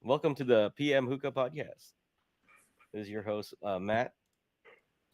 Welcome to the PM Hookah Podcast. This is your host, Matt.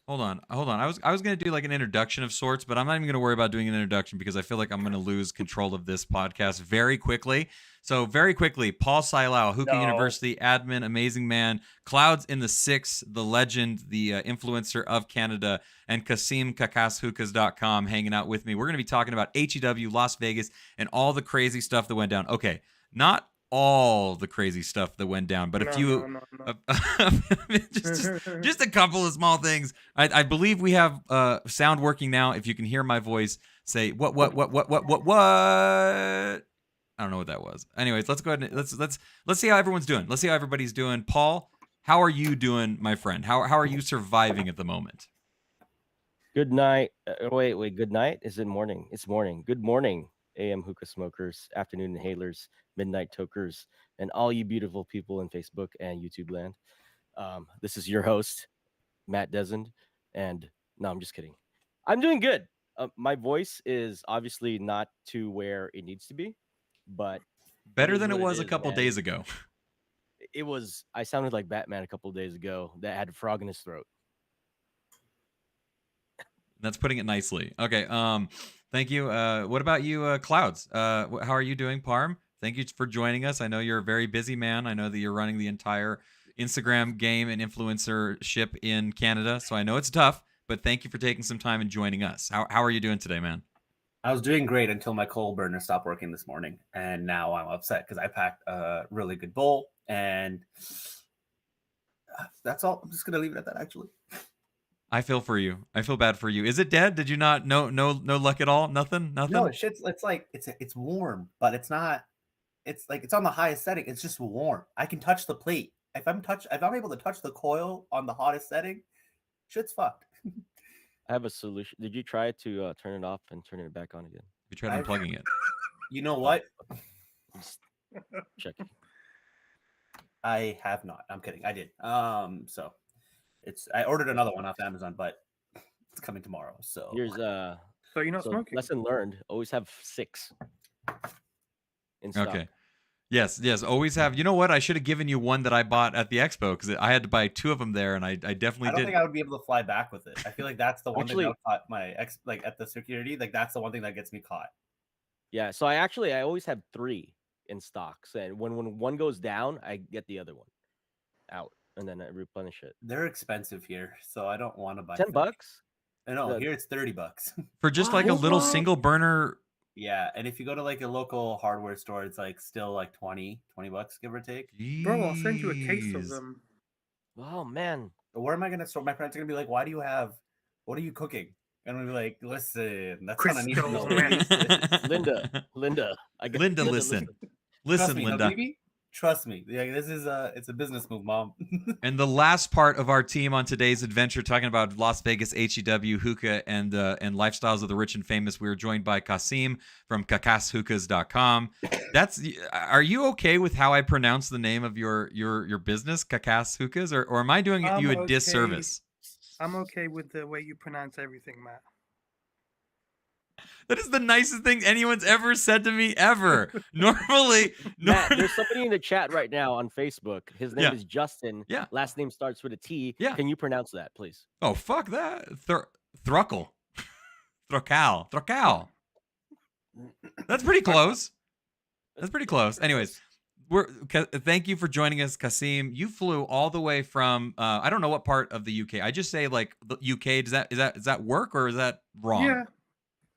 Hold on. I was gonna do like an introduction of sorts, but I'm not even gonna worry about doing an introduction because I feel like I'm gonna lose control of this podcast very quickly. So very quickly, Paul Silao, Hookah No. University admin, amazing man, Clouds in the Six, the legend, the influencer of Canada, and Kasim kakashookahs.com hanging out with me. We're gonna be talking about HEW, Las Vegas, and all the crazy stuff that went down. Okay, not all the crazy stuff that went down, but a No, few, no, no, no. just a couple of small things. I believe we have sound working now. If you can hear my voice, say what. I don't know what that was. Anyways, let's go ahead and let's see how everyone's doing. Let's see how everybody's doing. Paul, how are you doing, my friend? How are you surviving at the moment? Good night. Wait. Good night? Is it morning? It's morning. Good morning, AM Hookah Smokers, afternoon inhalers, midnight tokers, and all you beautiful people in Facebook and YouTube land. This is your host, Matt Desmond. And no, I'm just kidding. I'm doing good. My voice is obviously not to where it needs to be, but it Better is than it what it was a is, couple man. days ago. I sounded like Batman a couple days ago that had a frog in his throat. That's putting it nicely. Okay. Thank you. What about you, Clouds? How are you doing, Parm? Thank you for joining us. I know you're a very busy man. I know that you're running the entire Instagram game and influencership in Canada, so I know it's tough. But thank you for taking some time and joining us. How are you doing today, man? I was doing great until my coal burner stopped working this morning, and now I'm upset because I packed a really good bowl, and that's all. I'm just gonna leave it at that. Actually, I feel for you. I feel bad for you. Is it dead? Did you not? No luck at all. Nothing. no, Nothing. it's like it's warm, but it's not. It's like it's on the highest setting. It's just warm. I can touch the plate. If I'm able to touch the coil on the hottest setting, shit's fucked. I have a solution. Did you try to turn it off and turn it back on again? You tried I've, unplugging it. you know what? Just checking. I have not. I'm kidding. I did. So I ordered another one off Amazon, but it's coming tomorrow. So Here's So you're not so smoking? lesson learned. Always have 6 in stock. Okay. Yes. Always have. You know what? I should have given you one that I bought at the expo because I had to buy 2 of them there, and I definitely I don't did. think I would be able to fly back with it. I feel like that's the one thing Actually, that caught my ex like at the security. Like that's the one thing that gets me caught. yeah. So I always have 3 in stocks, and when one goes down, I get the other one out, and then I replenish it. They're expensive here, so I don't want to buy 10 3. bucks. No, The here it's $30. For just like a little What? single burner. Yeah, and if you go to like a local hardware store, it's like still like 20 bucks, give or take. Bro, I'll send you a case of Jeez. them. Oh man. But where am I gonna store? My parents are gonna be like, "Why do you have? What are you cooking?" And I'm gonna be like, "Listen, that's kind of need to know." Crisco's, Linda, I got Linda, Linda. listen. Trust Listen, me, Linda. Habibi. Trust me. Yeah, this is it's a business move, mom. And the last part of our team on today's adventure, talking about Las Vegas HEW hookah and lifestyles of the rich and famous, we were joined by Kasim from kakashookahs.com. Are you okay with how I pronounce the name of your business, Kakas Hookahs, or am I doing I'm you a okay. disservice? I'm okay with the way you pronounce everything, Matt. That is the nicest thing anyone's ever said to me ever. Normally, Matt, there's somebody in the chat right now on Facebook. His name Yeah. is Justin. Yeah. Last name starts with a T. Yeah. Can you pronounce that, please? Oh, fuck that. Thruckle. Throcal. That's pretty close. That's pretty close. Anyways, thank you for joining us, Kasim. You flew all the way from I don't know what part of the UK. I just say like the UK. Does that work or is that wrong? Yeah,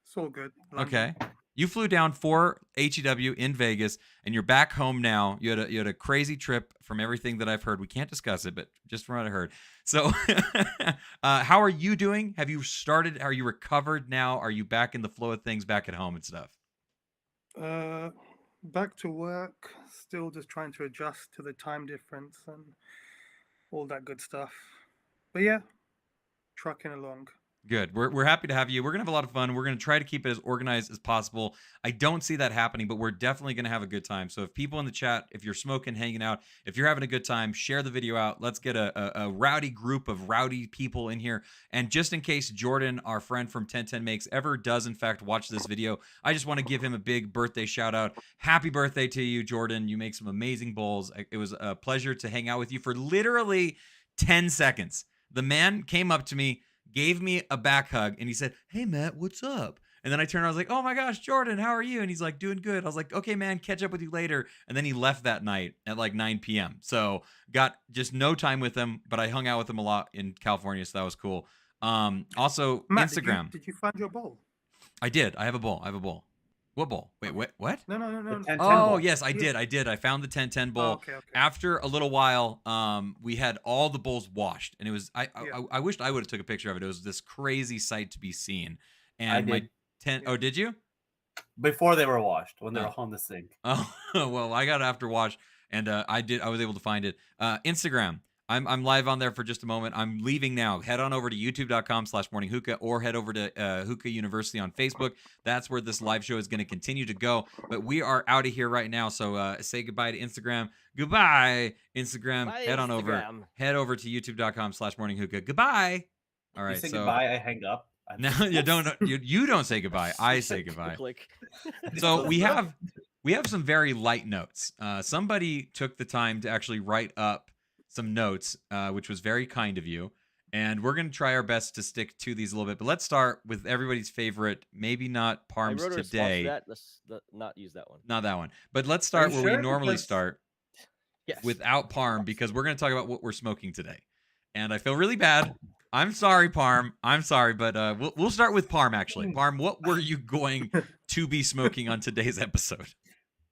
it's all good. London. Okay. You flew down for HEW in Vegas, and you're back home now. You had a crazy trip from everything that I've heard. We can't discuss it, but just from what I heard. So, how are you doing? Have you started? Are you recovered now? Are you back in the flow of things back at home and stuff? Back to work. Still just trying to adjust to the time difference and all that good stuff. But yeah, trucking along. Good. We're happy to have you. We're going to have a lot of fun. We're going to try to keep it as organized as possible. I don't see that happening, but we're definitely going to have a good time. So if people in the chat, if you're smoking, hanging out, if you're having a good time, share the video out. Let's get a rowdy group of rowdy people in here. And just in case Jordan, our friend from 1010 Makes, ever does in fact watch this video, I just want to give him a big birthday shout out. Happy birthday to you, Jordan. You make some amazing bowls. It was a pleasure to hang out with you for literally 10 seconds. The man came up to me, gave me a back hug, and he said, "Hey, Matt, what's up?" And then I turned around, I was like, "Oh my gosh, Jordan, how are you?" And he's like, "Doing good." I was like, "Okay, man, catch up with you later." And then he left that night at like 9 p.m. So got just no time with him, but I hung out with him a lot in California, so that was cool. Also, Matt, Instagram. Did you find your bowl? I did. I have a bowl. What bowl? Wait, what? No. The 10-10 Oh, bowl. yes, I did. I found the 1010 Oh, bowl. okay. After a little while, we had all the bowls washed, and it was Yeah. I wished I would have took a picture of it. It was this crazy sight to be seen. I And my did. 10 Oh, did you? Before they were washed, when they No. were on the sink. Oh, well, I got it after wash, and I was able to find it. Instagram. I'm live on there for just a moment. I'm leaving now. Head on over to youtube.com/morninghookah or head over to Hookah University on Facebook. That's where this live show is going to continue to go. But we are out of here right now. So say goodbye to Instagram. Goodbye, Instagram. Bye, Head on over. Instagram. Head over to youtube.com/morninghookah. Goodbye. All right. You say So goodbye, I hang up. no, you don't. You don't say goodbye. I say goodbye. Click. So we have some very light notes. Somebody took the time to actually write up some notes, which was very kind of you. And we're going to try our best to stick to these a little bit. But let's start with everybody's favorite, maybe not I Parm's wrote a response to today. that. Let's not use that one. Not that one. But let's start you where we sure? normally Because- start Yes. without Parm, because we're going to talk about what we're smoking today. And I feel really bad. I'm sorry, Parm. I'm sorry, but we'll start with Parm, actually. Parm, what were you going to be smoking on today's episode?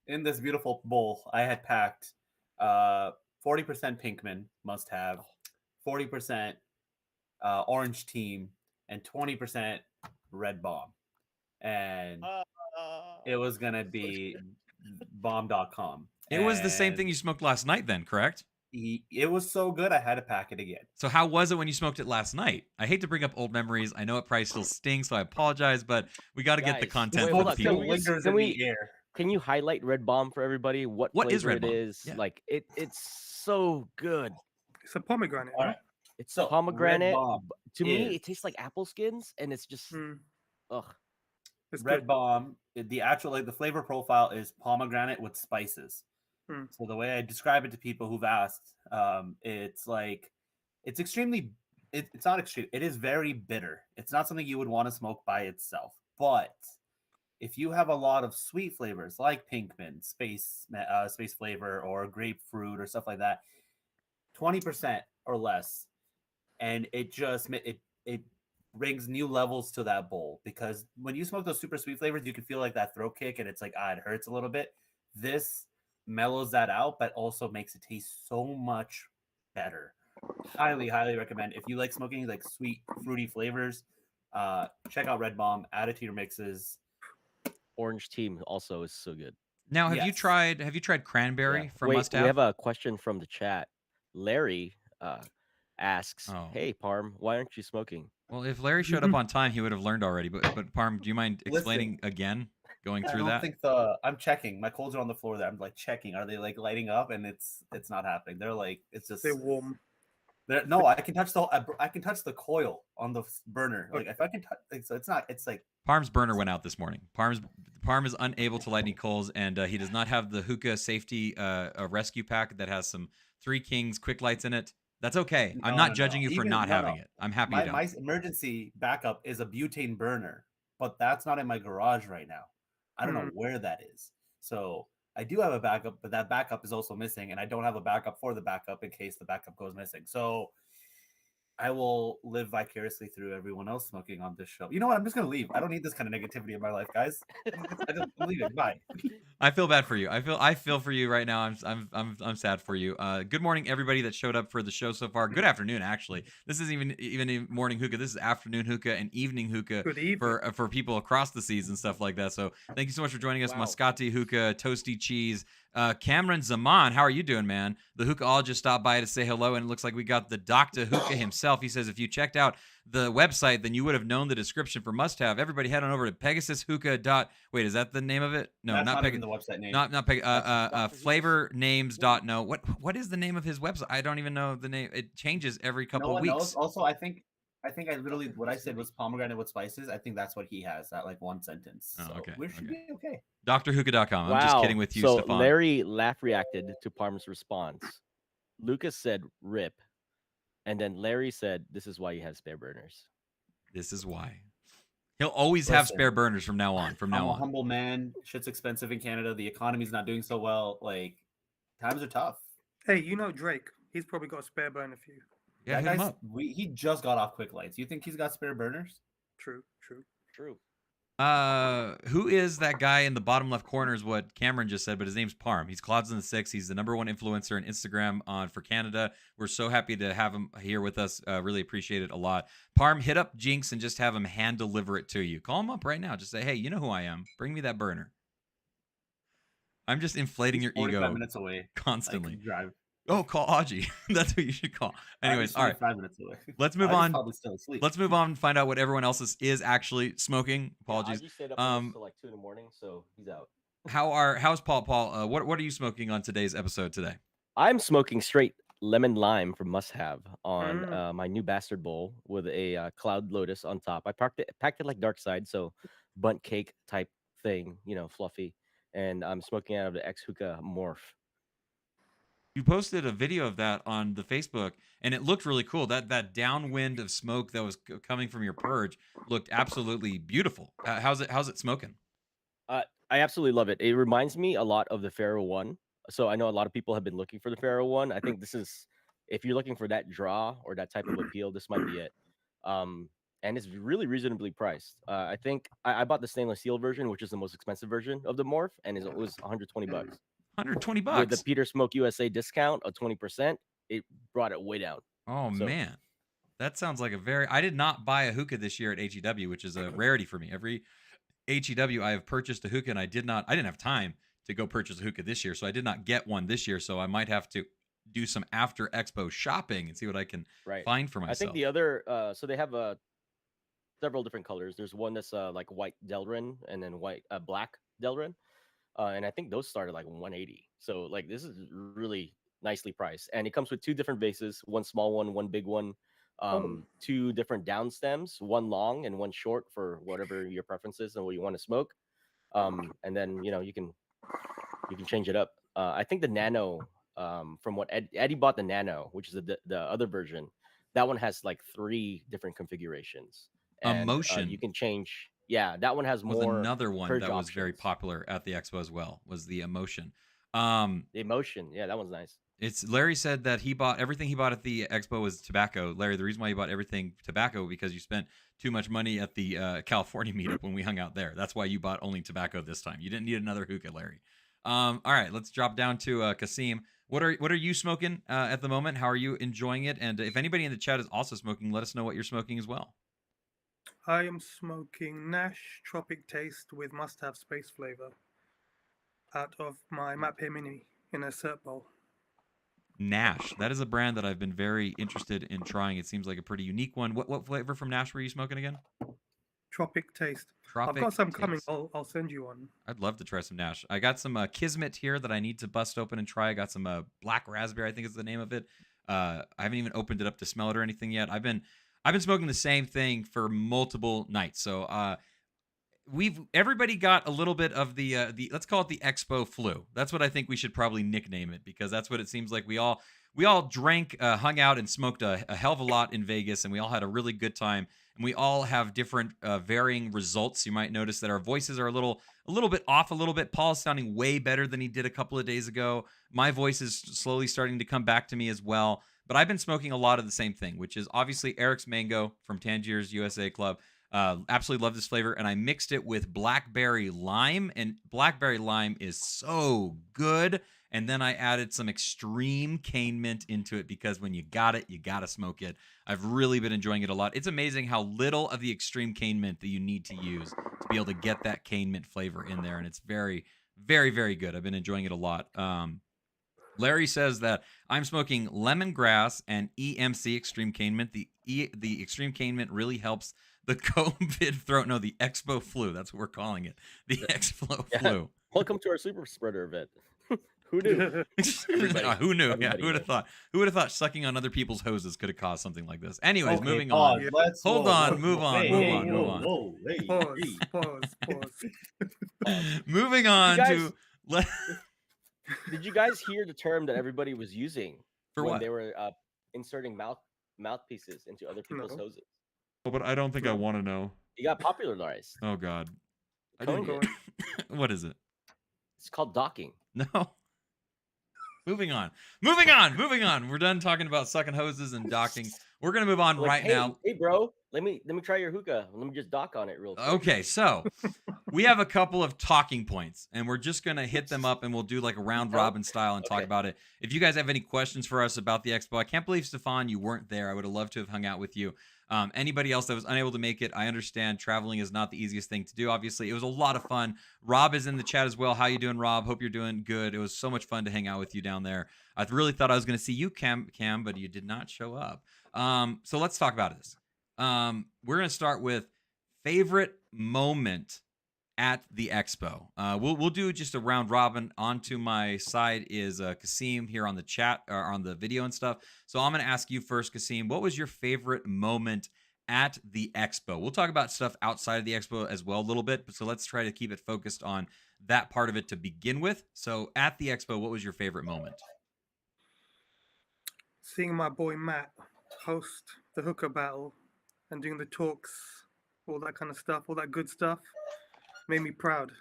In this beautiful bowl, I had packed 40% Pinkman, must have, 40% Orange Team, and 20% Red Bomb. And it was going to be bomb.com. It was the same thing you smoked last night then, correct? It was so good, I had to pack it again. So how was it when you smoked it last night? I hate to bring up old memories. I know it probably still stings, so I apologize, but we got to get the Guys, content wait, for hold the on. people. Can we- Lingers in the air. Can you highlight Red Bomb for everybody? What is flavor Red it Bomb? is? Yeah. Like it's so good. It's a pomegranate. All right? right. It's So, Red pomegranate. Bomb To me, is- it tastes like apple skins, and it's just Mm, ugh. it's Red good. Bomb, the actual the flavor profile is pomegranate with spices. Hmm. So the way I describe it to people who've asked, it's extremely. It's not extreme. It is very bitter. It's not something you would want to smoke by itself. But if you have a lot of sweet flavors like Pinkman, space flavor, or grapefruit or stuff like that, 20% or less, and it brings new levels to that bowl, because when you smoke those super sweet flavors, you can feel like that throat kick, and it's like, it hurts a little bit. This mellows that out, but also makes it taste so much better. Highly recommend. If you like smoking like sweet, fruity flavors, check out Red Bomb. Add it to your mixes. Orange Team also is so good. Now, have you Yes. tried cranberry Yeah. from Wait, Must we Have? have a question from the chat. Larry asks, Oh. "Hey Parm, why aren't you smoking?" Well, if Larry showed up on time, he would have learned already. But Parm, do you mind Listen, explaining again, going I through don't that? think I'm checking. My coals are on the floor there. I'm like checking. Are they like lighting up? And it's not happening. They're like, it's just They're warm. no. I can touch the coil on the burner. Like if I can touch, so it's not. It's like Parm's burner went out this morning. Parm is unable to light any coals, and he does not have the hookah safety rescue pack that has some Three Kings quick lights in it. That's okay. I'm not judging you for not having it. I'm happy you don't. my emergency backup is a butane burner, but that's not in my garage right now. I don't know where that is. So I do have a backup, but that backup is also missing, and I don't have a backup for the backup in case the backup goes missing. So I will live vicariously through everyone else smoking on this show. You know what? I'm just gonna leave. I don't need this kind of negativity in my life, guys. I just leave it. Bye. I feel bad for you. I feel for you right now. I'm sad for you. Good morning, everybody that showed up for the show so far. Good afternoon, actually. This isn't even morning hookah. This is afternoon hookah and evening hookah Good evening. for people across the seas and stuff like that. So thank you so much for joining us. Wow. Moscati hookah, toasty cheese, Cameron Zaman, how are you doing, man? The Hookahologist stopped by to say hello, and it looks like we got the Dr. Hookah himself. He says, if you checked out the website, then you would have known the description for Must Have. Everybody head on over to Pegasus Hookah. Wait, is that the name of it? No, That's not not even Pegasus. the website name. Not Pegasus. Dr. Hookah's? Flavor names dot no. What is the name of his website? I don't even know the name. It changes every No couple one weeks. knows. Also, I think I literally what I said was pomegranate with spices. I think that's what he has. That like one sentence. Oh, So okay, we should be okay. DrHookah.com. I'm just Wow. kidding with you, So Stefan. Larry laugh reacted to Parm's response. Lucas said rip. And then Larry said, this is why you have spare burners. This is why. He'll always have Listen, spare burners from now on. I'm a humble man. Shit's expensive in Canada. The economy's not doing so well. Like times are tough. Hey, you know Drake. He's probably got a spare burner for you. Yeah, That hit him guy's up. he just got off quick lights. You think he's got spare burners? True. True. Who is that guy in the bottom left corner is what Cameron just said, but his name's Parm. He's Clouds in the Six. He's the #1 influencer on Instagram for Canada. We're so happy to have him here with us. Really appreciate it a lot. Parm, hit up Jinx and just have him hand deliver it to you. Call him up right now. Just say, hey, you know who I am. Bring me that burner. I'm just inflating He's your 45 ego minutes away. constantly. Drive. Oh, call Audrey. That's who you should call. Anyways, all right. 5 minutes away. Let's move Audrey's on. Probably still asleep. Let's move on and find out what everyone else is actually smoking. Apologies. Yeah, I stayed up until like 2 in the morning, so he's out. How's Paul? Paul, what are you smoking on today's episode today? I'm smoking straight lemon lime from Must Have on my new bastard bowl with a cloud lotus on top. I packed it like Dark Side, so bunt cake type thing, fluffy. And I'm smoking out of the X Hookah Morph. You posted a video of that on the Facebook, and it looked really cool. That downwind of smoke that was coming from your purge looked absolutely beautiful. How's it smoking? I absolutely love it. It reminds me a lot of the Pharaoh one. So I know a lot of people have been looking for the Pharaoh one. I think this is, if you're looking for that draw or that type of appeal, this might be it. And it's really reasonably priced. I think I bought the stainless steel version, which is the most expensive version of the Morph, and it was $120. $120 With the Peter Smoke USA discount of 20%, it brought it way down. Oh man, that sounds like I did not buy a hookah this year at HEW, which is a rarity for me. Every HEW I have purchased a hookah, and I didn't have time to go purchase a hookah this year, so I did not get one this year. So I might have to do some after expo shopping and see what I can find for myself. I think the other, so they have several different colors. There's one that's like white Delrin and then black Delrin. And I think those start at like 180. So like this is really nicely priced, and it comes with 2 different bases, one small one big one, 2 different down stems, one long and one short for whatever your preference is and what you want to smoke. And then you can change it up. I think the Nano, from what Eddie bought, the Nano, which is the other version, that one has like 3 different configurations. And, Emotion. You can change. Yeah, that one has more. Was another one that was very options. popular at the expo as well. Was the Emotion. The Emotion, yeah, that one's nice. It's Larry said that everything he bought at the expo was tobacco. Larry, the reason why he bought everything tobacco because you spent too much money at the California meetup when we hung out there. That's why you bought only tobacco this time. You didn't need another hookah, Larry. All right, let's drop down to Kasim. What are you smoking at the moment? How are you enjoying it? And if anybody in the chat is also smoking, let us know what you're smoking as well. I am smoking Nash Tropic Taste with Must Have Space flavor out of my Mappe Mini in a cert bowl. Nash, that is a brand that I've been very interested in trying. It seems like a pretty unique one. What flavor from Nash were you smoking again? Tropic Taste. Tropic I've got some Taste. coming. I'll send you one. I'd love to try some Nash. I got some Kismet here that I need to bust open and try. I got some Black Raspberry, I think is the name of it. I haven't even opened it up to smell it or anything yet. I've been smoking the same thing for multiple nights. So everybody got a little bit of the let's call it the Expo flu. That's what I think we should probably nickname it, because that's what it seems like. We all drank, hung out, and smoked a hell of a lot in Vegas, and we all had a really good time. And we all have different varying results. You might notice that our voices are a little bit off a little bit. Paul's sounding way better than he did a couple of days ago. My voice is slowly starting to come back to me as well. But I've been smoking a lot of the same thing, which is obviously Eric's Mango from Tangier's USA Club. Absolutely love this flavor, and I mixed it with blackberry lime, and blackberry lime is so good. And then I added some extreme cane mint into it, because when you got it, you got to smoke it. I've really been enjoying it a lot. It's amazing how little of the extreme cane mint that you need to use to be able to get that cane mint flavor in there, and it's very, Very, very good. I've been enjoying it a lot. Larry says that I'm smoking lemongrass and EMC extreme cane mint. The extreme cane mint really helps the COVID throat. No, the Expo flu. That's what we're calling it. The Yeah. Expo Yeah. flu. Welcome to our super spreader event. Who knew? Everybody. Who knew? Yeah, Everybody who would knew. have thought? Who would have thought sucking on other people's hoses could have caused something like this? Anyways, Okay, moving on. pause. Yeah. Let's Hold whoa, on, whoa, move whoa, on, hey, move hey, on, move whoa, on. whoa, hey, Pause, hey. pause. Pause. Moving Did you on guys to le- did you guys hear the term that everybody was using for when what? they were inserting mouthpieces into other people's No, hoses? Oh, but I don't think I no. want to know. It got popularized. Oh God, I Cone didn't. Go did. on. What is it? It's called docking. No. Moving on. Moving on. Moving on. We're done talking about sucking hoses and docking. We're gonna move on Like, right now. hey, bro, let me try your hookah. Let me just dock on it real quick. Okay, so we have a couple of talking points, and we're just gonna hit them up, and we'll do like a round Huh? robin style and talk Okay. about it. If you guys have any questions for us about the expo, I can't believe Stefan, you weren't there. I would have loved to have hung out with you. Anybody else that was unable to make it, I understand traveling is not the easiest thing to do. Obviously, it was a lot of fun. Rob is in the chat as well. How you doing, Rob? Hope you're doing good. It was so much fun to hang out with you down there. I really thought I was going to see you, Cam, but you did not show up. So let's talk about this. We're going to start with favorite moment at the expo. We'll do just a round robin. Onto my side is Kasim here on the chat or on the video and stuff. So I'm going to ask you first, Kasim. What was your favorite moment at the expo? We'll talk about stuff outside of the expo as well a little bit, but so let's try to keep it focused on that part of it to begin with. So at the expo, what was your favorite moment? Seeing my boy Matt host the hookah battle and doing the talks, all that kind of stuff, all that good stuff, made me proud.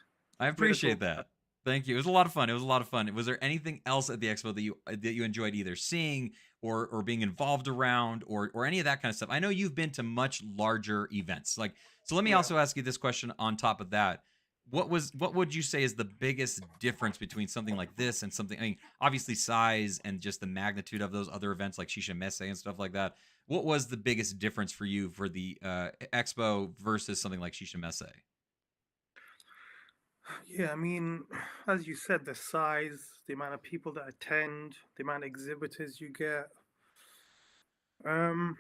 I Made us appreciate all proud. that. Thank you. It was a lot of fun. It was a lot of fun. Was there anything else at the expo that you enjoyed either seeing or being involved around or any of that kind of stuff? I know you've been to much larger events. Like, so let me Yeah. also ask you this question on top of that. What would you say is the biggest difference between something like this and something, I mean, obviously size and just the magnitude of those other events like Shisha Messe and stuff like that. What was the biggest difference for you for the expo versus something like Shisha Messe? Yeah, I mean, as you said, the size, the amount of people that attend, the amount of exhibitors you get. Um,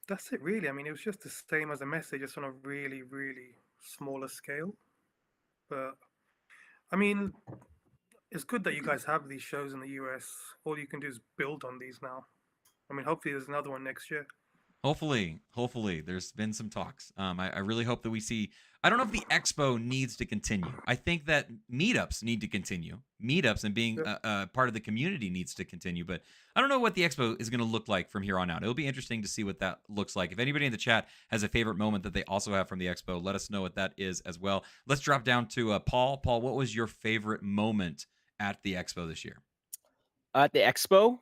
that's it really. I mean, it was just the same as a message, just on a really, really smaller scale. But I mean, it's good that you guys have these shows in the US. All you can do is build on these now. I mean, hopefully there's another one next year. Hopefully, there's been some talks. I really hope that we see. I don't know if the expo needs to continue. I think that meetups need to continue. Meetups and being Yep. a part of the community needs to continue. But I don't know what the expo is going to look like from here on out. It'll be interesting to see what that looks like. If anybody in the chat has a favorite moment that they also have from the expo, let us know what that is as well. Let's drop down to Paul. Paul, what was your favorite moment at the expo this year? At the expo,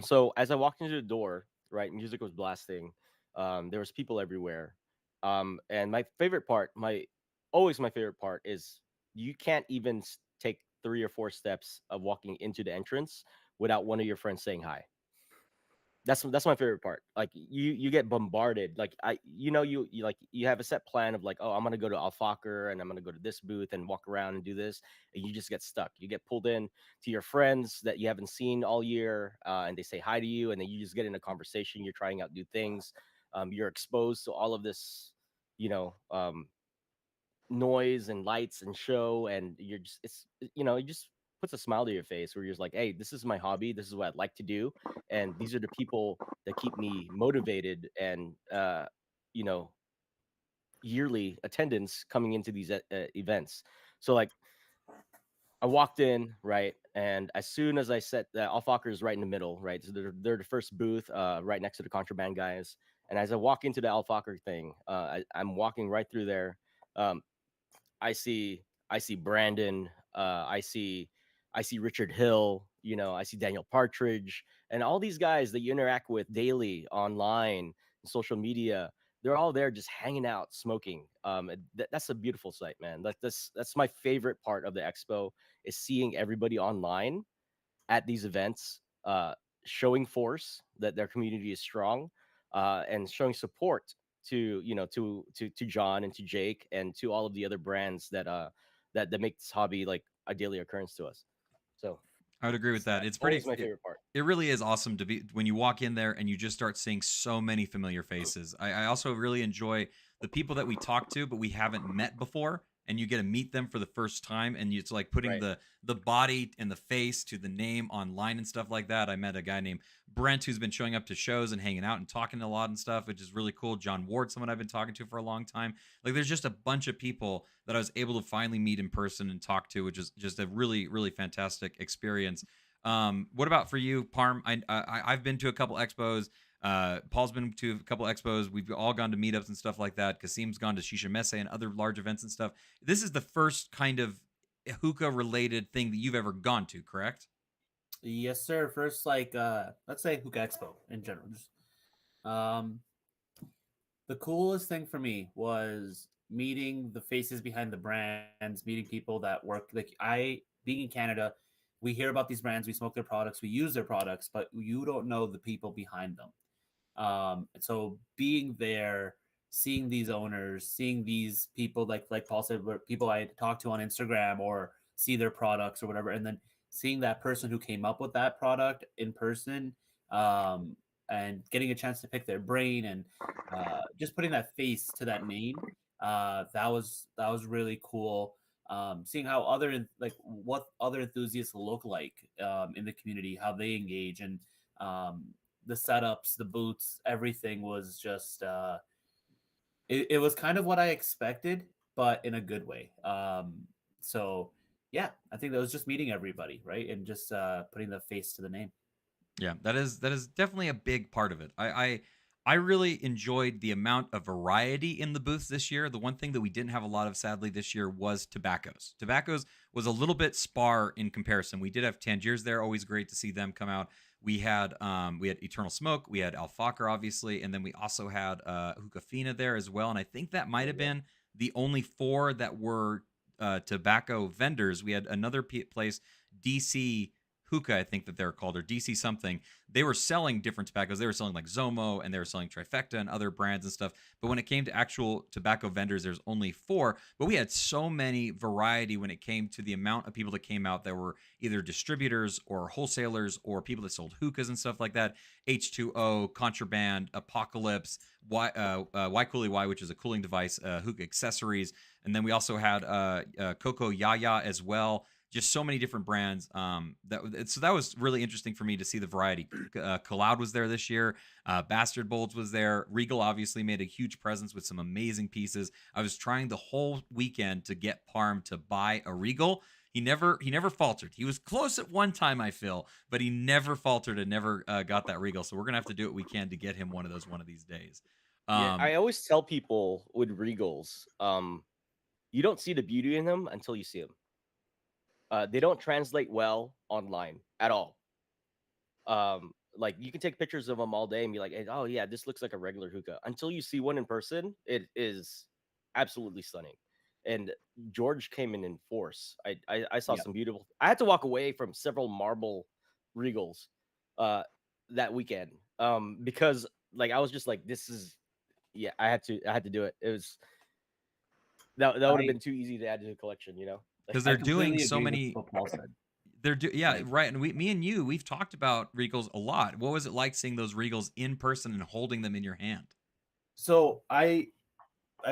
so as I walked into the door, right, music was blasting. There was people everywhere. And my favorite part, my favorite part is you can't even take 3 or 4 steps of walking into the entrance without one of your friends saying hi. That's my favorite part. Like you get bombarded. Like you like you have a set plan of like, oh, I'm gonna go to Alfaker and I'm gonna go to this booth and walk around and do this, and you just get stuck. You get pulled in to your friends that you haven't seen all year, and they say hi to you, and then you just get in a conversation. You're trying out new things. You're exposed to all of this, you know, noise and lights and show, and you're just it just puts a smile to your face where you're just like, hey, this is my hobby, this is what I'd like to do, and these are the people that keep me motivated and you know yearly attendance coming into these events. So like I walked in, right, and as soon as I set the Alfaker is right in the middle, right, so they're the first booth, right next to the contraband guys. And as I walk into the Alfaker thing, I'm walking right through there. um, I see Brandon, I see Richard Hill, I see Daniel Partridge, and all these guys that you interact with daily online, social media. They're all there just hanging out, smoking. That's a beautiful sight, man. Like that's my favorite part of the expo is seeing everybody online at these events, showing force that their community is strong, and showing support to John and to Jake and to all of the other brands that make this hobby like a daily occurrence to us. So I would agree with it's that. It's always pretty. my favorite part. It really is awesome to be when you walk in there and you just start seeing so many familiar faces. I also really enjoy the people that we talk to, but we haven't met before, and you get to meet them for the first time, and it's like putting Right. the body and the face to the name online and stuff like that. I met a guy named Brent who's been showing up to shows and hanging out and talking a lot and stuff, which is really cool. John Ward, someone I've been talking to for a long time. Like there's just a bunch of people that I was able to finally meet in person and talk to, which is just a really, really fantastic experience. What about for you, Parm? I've been to a couple expos. Paul's been to a couple expos. We've all gone to meetups and stuff like that. Kasim's gone to Shisha Messe and other large events and stuff. This is the first kind of hookah related thing that you've ever gone to, correct? Yes, sir. First, like, let's say Hookah Expo in general. Just, um, the coolest thing for me was meeting the faces behind the brands, meeting people that work. Like, being in Canada, we hear about these brands, we smoke their products, we use their products, but you don't know the people behind them. So being there, seeing these owners, seeing these people, like Paul said, people I talk to on Instagram or see their products or whatever, and then seeing that person who came up with that product in person, um, and getting a chance to pick their brain and just putting that face to that name, that was really cool. Seeing how like what other enthusiasts look like in the community, how they engage, and um, the setups, the boots, everything was just it was kind of what I expected, but in a good way. So yeah, I think that was just meeting everybody, right? And just putting the face to the name. Yeah, that is definitely a big part of it. I really enjoyed the amount of variety in the booths this year. The one thing that we didn't have a lot of, sadly, this year was tobaccos. Tobaccos was a little bit spar in comparison. We did have Tangiers there, always great to see them come out. We had Eternal Smoke, we had Alfaker, obviously, and then we also had Hookah Fina there as well. And I think that might have Yeah. been the only four that were tobacco vendors. We had another place, DC Hookah, I think that they're called, or DC something. They were selling different tobaccos. They were selling like Zomo, and they were selling Trifecta and other brands and stuff. But when it came to actual tobacco vendors, there's only four. But we had so many variety when it came to the amount of people that came out that were either distributors or wholesalers or people that sold hookahs and stuff like that. H2O, Contraband, Apocalypse, Y Coolie Y, which is a cooling device, hookah accessories. And then we also had Coco Yaya as well. Just so many different brands. So that was really interesting for me to see the variety. Cloud was there this year. Bastard Bolts was there. Regal obviously made a huge presence with some amazing pieces. I was trying the whole weekend to get Parm to buy a Regal. He never faltered. He was close at one time, I feel, but he never faltered and never got that Regal. So we're gonna have to do what we can to get him one of those one of these days. Yeah, Um, I always tell people with Regals, you don't see the beauty in them until you see them. They don't translate well online at all. Like you can take pictures of them all day and be like, "Hey, oh yeah, this looks like a regular hookah." Until you see one in person, it is absolutely stunning. And George came in force. I saw Yeah. some beautiful. I had to walk away from several marble regals uh that weekend because like I was just like, this is yeah, I had to do it. It was that would have I been too easy to add to the collection, you know. Like because I they're doing completely so agree with many. what Paul said. Yeah, Like, right. And me and you, we've talked about Regals a lot. What was it like seeing those Regals in person and holding them in your hand? so I've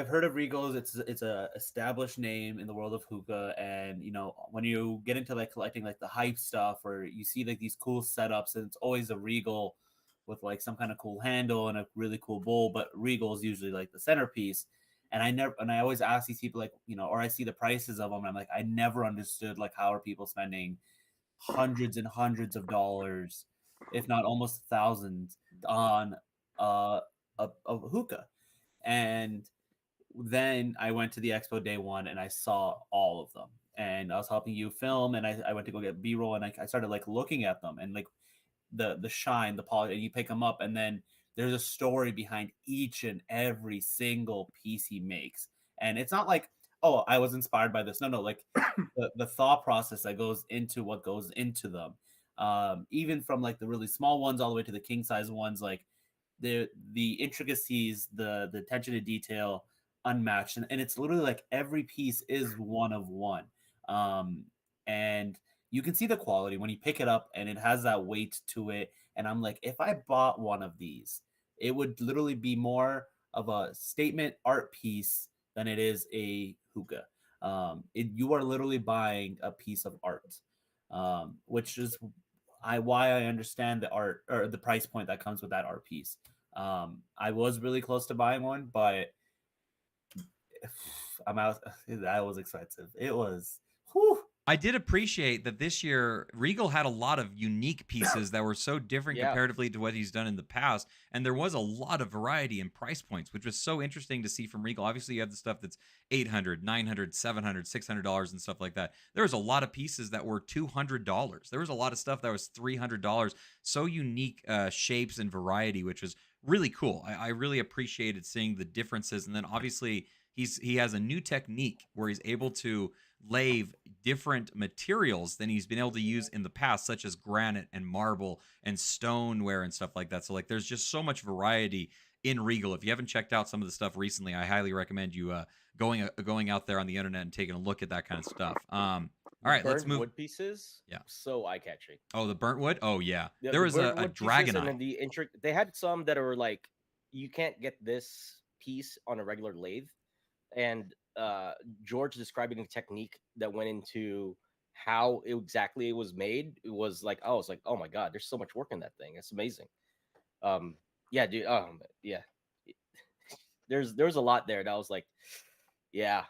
heard of Regals. It's a established name in the world of hookah, and when you get into like collecting like the hype stuff, or you see like these cool setups, and it's always a Regal with like some kind of cool handle and a really cool bowl, but Regal is usually like the centerpiece. And I always ask these people like or I see the prices of them, and I'm like, I never understood like how are people spending hundreds and hundreds of dollars, if not almost thousands, on uh, a hookah. And then I went to the expo day one and I saw all of them. And I was helping you film, and I went to go get B-roll, and I started like looking at them and like the shine, the polish, and you pick them up, and then there's a story behind each and every single piece he makes. And it's not like, oh, I was inspired by this. No, like the thought process that goes into what goes into them. Even from like the really small ones all the way to the king size ones, like the intricacies, the attention to detail, unmatched. And it's literally like every piece is one of one. Um, and you can see the quality when you pick it up, and it has that weight to it. And I'm like, if I bought one of these, it would literally be more of a statement art piece than it is a hookah. You are literally buying a piece of art, which is why I understand the art or the price point that comes with that art piece. I was really close to buying one, but I'm out. That was expensive. It was. Whew. I did appreciate that this year Regal had a lot of unique pieces that were so different Yeah. comparatively to what he's done in the past, and there was a lot of variety in price points, which was so interesting to see from Regal. Obviously, you have the stuff that's $800, $900, $700, $600 and stuff like that. There was a lot of pieces that were $200. There was a lot of stuff that was $300. So unique shapes and variety, which was really cool. I really appreciated seeing the differences, and then obviously he has a new technique where he's able to lave different materials than he's been able to use in the past, such as granite and marble and stoneware and stuff like that. So like there's just so much variety in Regal. If you haven't checked out some of the stuff recently, I highly recommend you going out there on the internet and taking a look at that kind of stuff. All right, let's Burnt move. wood pieces. Yeah. So eye catching. Oh, the burnt wood. Oh yeah, Yeah, there the was burnt a wood pieces, dragon and eye. then they had some that are like, you can't get this piece on a regular lathe, and George describing the technique that went into how exactly it was made. It was like, oh, it's like, oh my god, there's so much work in that thing. It's amazing. Yeah, dude. Yeah. There's a lot there that I was like, yeah.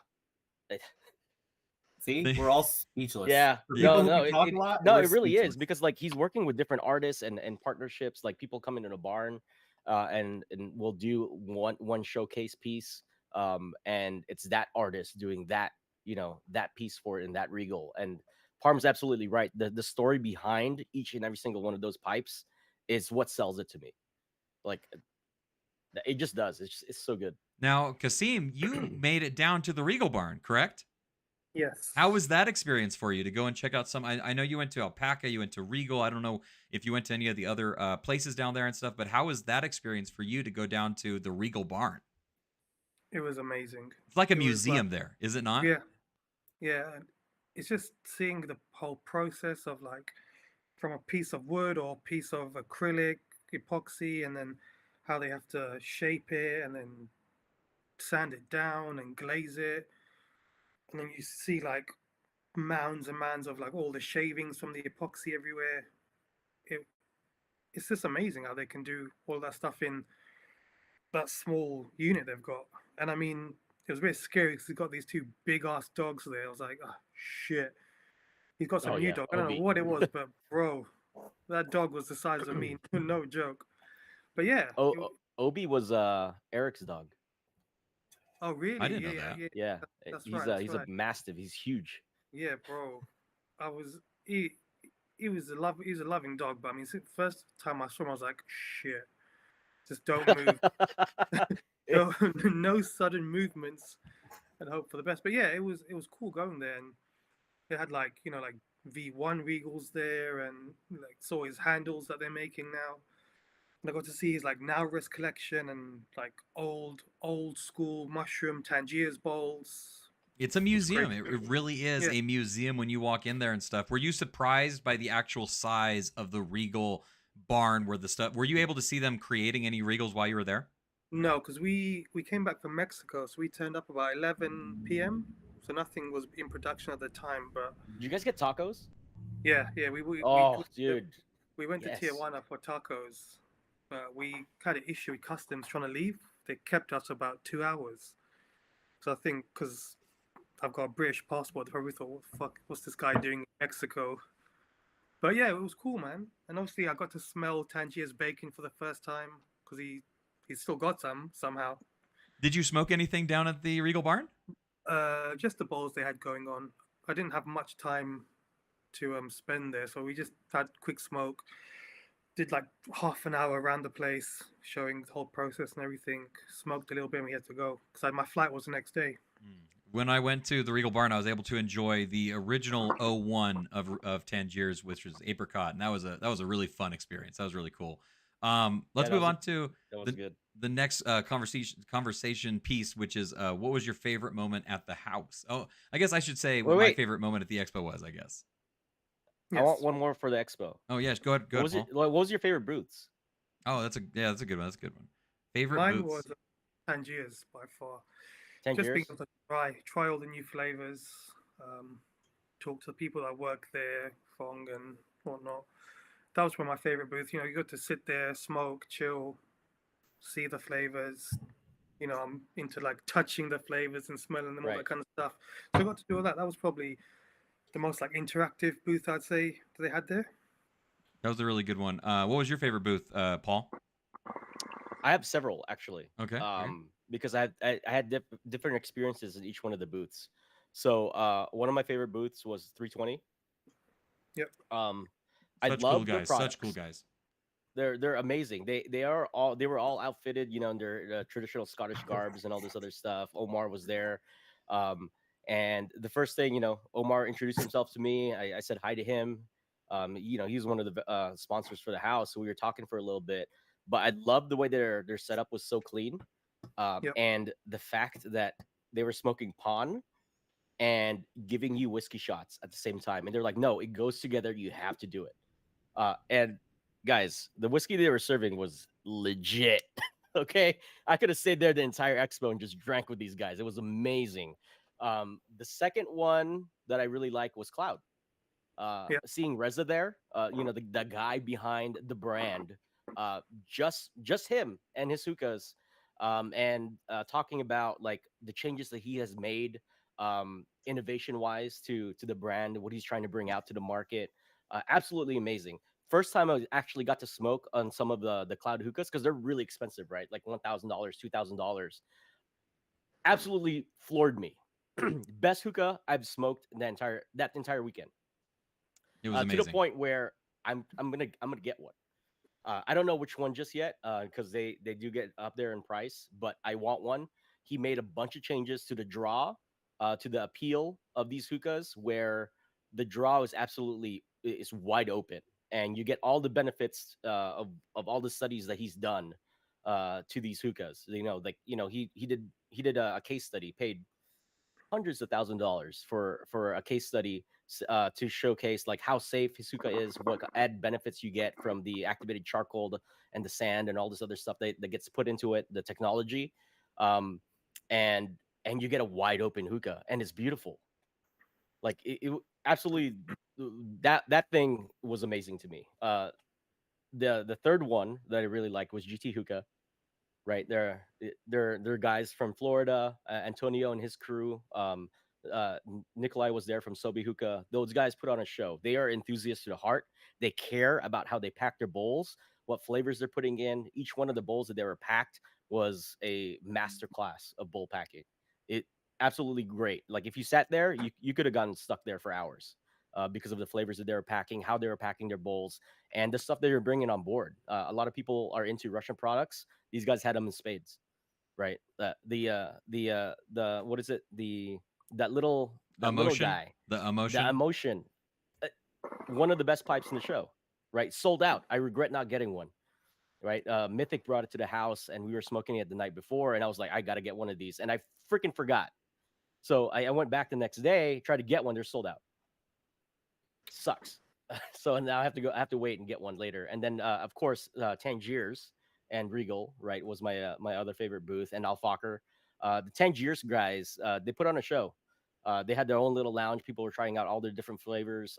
See, we're all speechless. Yeah, For Yeah. people no, who can talk a lot, no, we're it really is, speechless. because like he's working with different artists and partnerships. Like people come into a barn, and we'll do one showcase piece, and it's that artist doing that, that piece for it in that Regal. And Parm's absolutely right. The story behind each and every single one of those pipes is what sells it to me. Like it just does. It's so good. Now, Kasim, you made it down to the Regal barn, correct? Yes. How was that experience for you to go and check out some? I know you went to Alpaca, you went to Regal. I don't know if you went to any of the other places down there and stuff, but how was that experience for you to go down to the Regal barn? It was amazing. It's like a It was like, museum there, is it not? yeah, yeah. And it's just seeing the whole process of like from a piece of wood or piece of acrylic, epoxy, and then how they have to shape it and then sand it down and glaze it. And then you see like mounds and mounds of like all the shavings from the epoxy everywhere. It it's just amazing how they can do all that stuff in that small unit they've got. And I mean, it was a bit scary because he's got these two big ass dogs there. I was like, oh shit. He's got some Oh new yeah, dog. I don't know Obi. what it was, but bro, that dog was the size of me. No joke. But yeah. Obi was Eric's dog. Oh really? I didn't Yeah, know yeah, that. yeah. Yeah, That's he's right. a That's he's right. a mastiff. He's huge. Yeah, bro. I was he was a loving dog, but I mean, first time I saw him, I was like, shit, just don't move, no sudden movements, and hope for the best. But yeah, it was cool going there, and they had like like V1 Regals there, and like saw his handles that they're making now. And I got to see his like now wrist collection and like old school mushroom Tangiers bowls. It's a It was museum. crazy. It really is Yeah. a museum when you walk in there and stuff. Were you surprised by the actual size of the Regal barn where the stuff? Were you able to see them creating any Regals while you were there? No, because we came back from Mexico, so we turned up about 11 p.m. So nothing was in production at the time. But Did you guys get tacos? yeah, Oh, dude. we went to Yes. Tijuana for tacos, but we had an issue with customs trying to leave. They kept us about 2 hours. So I think because I've got a British passport, they probably thought, what the fuck, what's this guy doing in Mexico? But yeah, it was cool, man. And obviously, I got to smell Tangier's bacon for the first time because he's still got some somehow. Did you smoke anything down at the Regal barn? Just the bowls they had going on. I didn't have much time to spend there, so we just had quick smoke. Did like half an hour around the place, showing the whole process and everything. Smoked a little bit, and we had to go because my flight was the next day. When I went to the Regal barn, I was able to enjoy the original 01 of Tangiers, which was apricot, and that was a really fun experience. That was really cool. Let's Yeah, move on to that was the good. the next conversation piece, which is what was your favorite moment at the house? Oh, I guess I should say what Wait, my wait. favorite moment at the expo was. I guess. I want Yes. one more for the expo. Oh yes, go ahead, What was it? Paul. What was your favorite booths? Oh, that's a good one. That's a good one. Favorite Mine was booths. Tangiers by far. Just being Tangiers. able to try all the new flavors, um, talk to the people that work there, Fong and whatnot. That was one of my favorite booths. You know, you got to sit there, smoke, chill, see the flavors. You know, I'm into like touching the flavors and smelling them, all that Right. kind of stuff. So I got to do all that. That was probably the most like interactive booth I'd say that they had there. That was a really good one. What was your favorite booth, Paul? I have several actually. Okay. Okay. Because I had different experiences in each one of the booths. So one of my favorite booths was 320. Yep. Um, I Such cool love their guys. Such cool products. guys. They're amazing. They were all outfitted, you know, in their traditional Scottish garbs and all this other stuff. Omar was there, um, and the first thing, you know, Omar introduced himself to me. I said hi to him. You know, he's one of the sponsors for the house, so we were talking for a little bit. But I loved the way their setup was so clean, Yep. and the fact that they were smoking pon and giving you whiskey shots at the same time, and they're like, no, it goes together. You have to do it. And guys, the whiskey they were serving was legit. Okay, I could have stayed there the entire expo and just drank with these guys. It was amazing. The second one that I really liked was Cloud. Yep. Seeing Reza there, you know, the guy behind the brand, just him and his hookahs, and talking about like the changes that he has made, innovation wise to the brand, what he's trying to bring out to the market. Absolutely amazing. First time I actually got to smoke on some of the Cloud hookahs because they're really expensive, right? Like $1,000, $2,000. Absolutely floored me. Best hookah I've smoked in that entire weekend, It was to the amazing. point where I'm gonna get one. I don't know which one just yet, because they do get up there in price, but I want one. He made a bunch of changes to the draw, to the appeal of these hookahs, where the draw is absolutely is wide open, and you get all the benefits of all the studies that he's done to these hookahs. You know, like you know, he did a case study, paid hundreds of $1,000s for a case study to showcase like how safe Hisuka is, what add benefits you get from the activated charcoal and the sand and all this other stuff that gets put into it, the technology, um, and and you get a wide open hookah, and it's beautiful. Like absolutely, that thing was amazing to me. The third one that I really liked was GT hookah, right? They're guys from Florida. Antonio and his crew. Nikolai was there from Sobi Hookah. Those guys put on a show. They are enthusiasts to the heart. They care about how they pack their bowls, what flavors they're putting in. Each one of the bowls that they were packed was a master class of bowl packing. It absolutely great. Like if you sat there, you could have gotten stuck there for hours. Because of the flavors that they were packing, how they were packing their bowls, and the stuff that you're bringing on board. A lot of people are into Russian products. These guys had them in spades, right? The what is it? That little Emotion. guy, The the emotion. emotion, uh, one of the best pipes in the show, right? Sold out. I regret not getting one. Right, Mythic brought it to the house, and we were smoking it the night before, and I was like, I got to get one of these, and I freaking forgot. So I went back the next day, tried to get one. They're sold out. Sucks. So now I have to wait and get one later. And then of course Tangiers and Regal, right, was my other favorite booth, and Alfacher. The Tangiers guys, they put on a show. They had their own little lounge. People were trying out all their different flavors.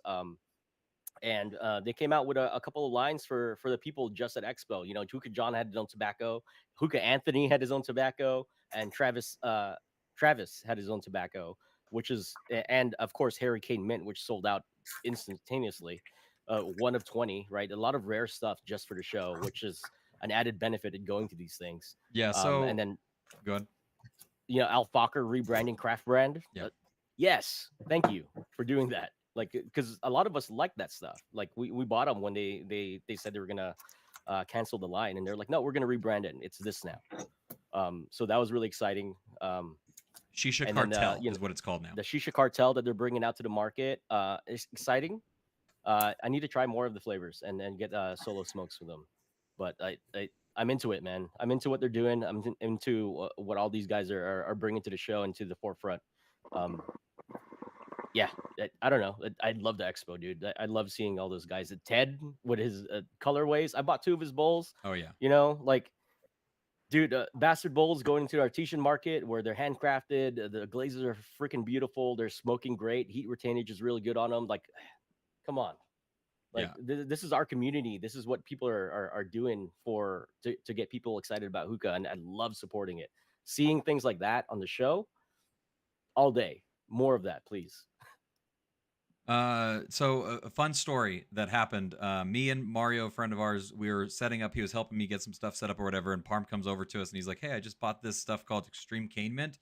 And they came out with a couple of lines for the people just at Expo. You know, Hookah John had his own tobacco, Hookah Anthony had his own tobacco, and Travis had his own tobacco, which is and of course Harry Kane Mint, which sold out instantaneously. One of 20, right? A lot of rare stuff just for the show, which is an added benefit in going to these things. Yeah. And So then go ahead. you know, Al Fokker rebranding craft brand. Yeah. Yes, thank you for doing that. Like, because a lot of us like that stuff. Like, we bought them when they said they were gonna cancel the line, and they're like, no, we're gonna rebrand it. And it's this now. So that was really exciting. Shisha And then Cartel you know, is what it's called now. the shisha cartel that they're bringing out to the market is exciting. I need to try more of the flavors and get solo smokes with them. but I'm into it, man. I'm into what they're doing. Into what all these guys are bringing to the show and to the forefront. Um, yeah, I don't know. I love the expo, dude. I love seeing all those guys. Ted with his colorways. I bought two of his bowls. Oh yeah. You know, like, dude, bastard bowls going into the artisan market where they're handcrafted. The glazes are freaking beautiful. They're smoking great. Heat retainage is really good on them. Like, come on. Like, Yeah. this is our community. This is what people are doing to get people excited about hookah, and I love supporting it. Seeing things like that on the show all day. More of that, please. So a fun story that happened. Me and Mario, a friend of ours, we were setting up. He was helping me get some stuff set up or whatever. And Parm comes over to us and he's like, "Hey, I just bought this stuff called Extreme Cane Mint."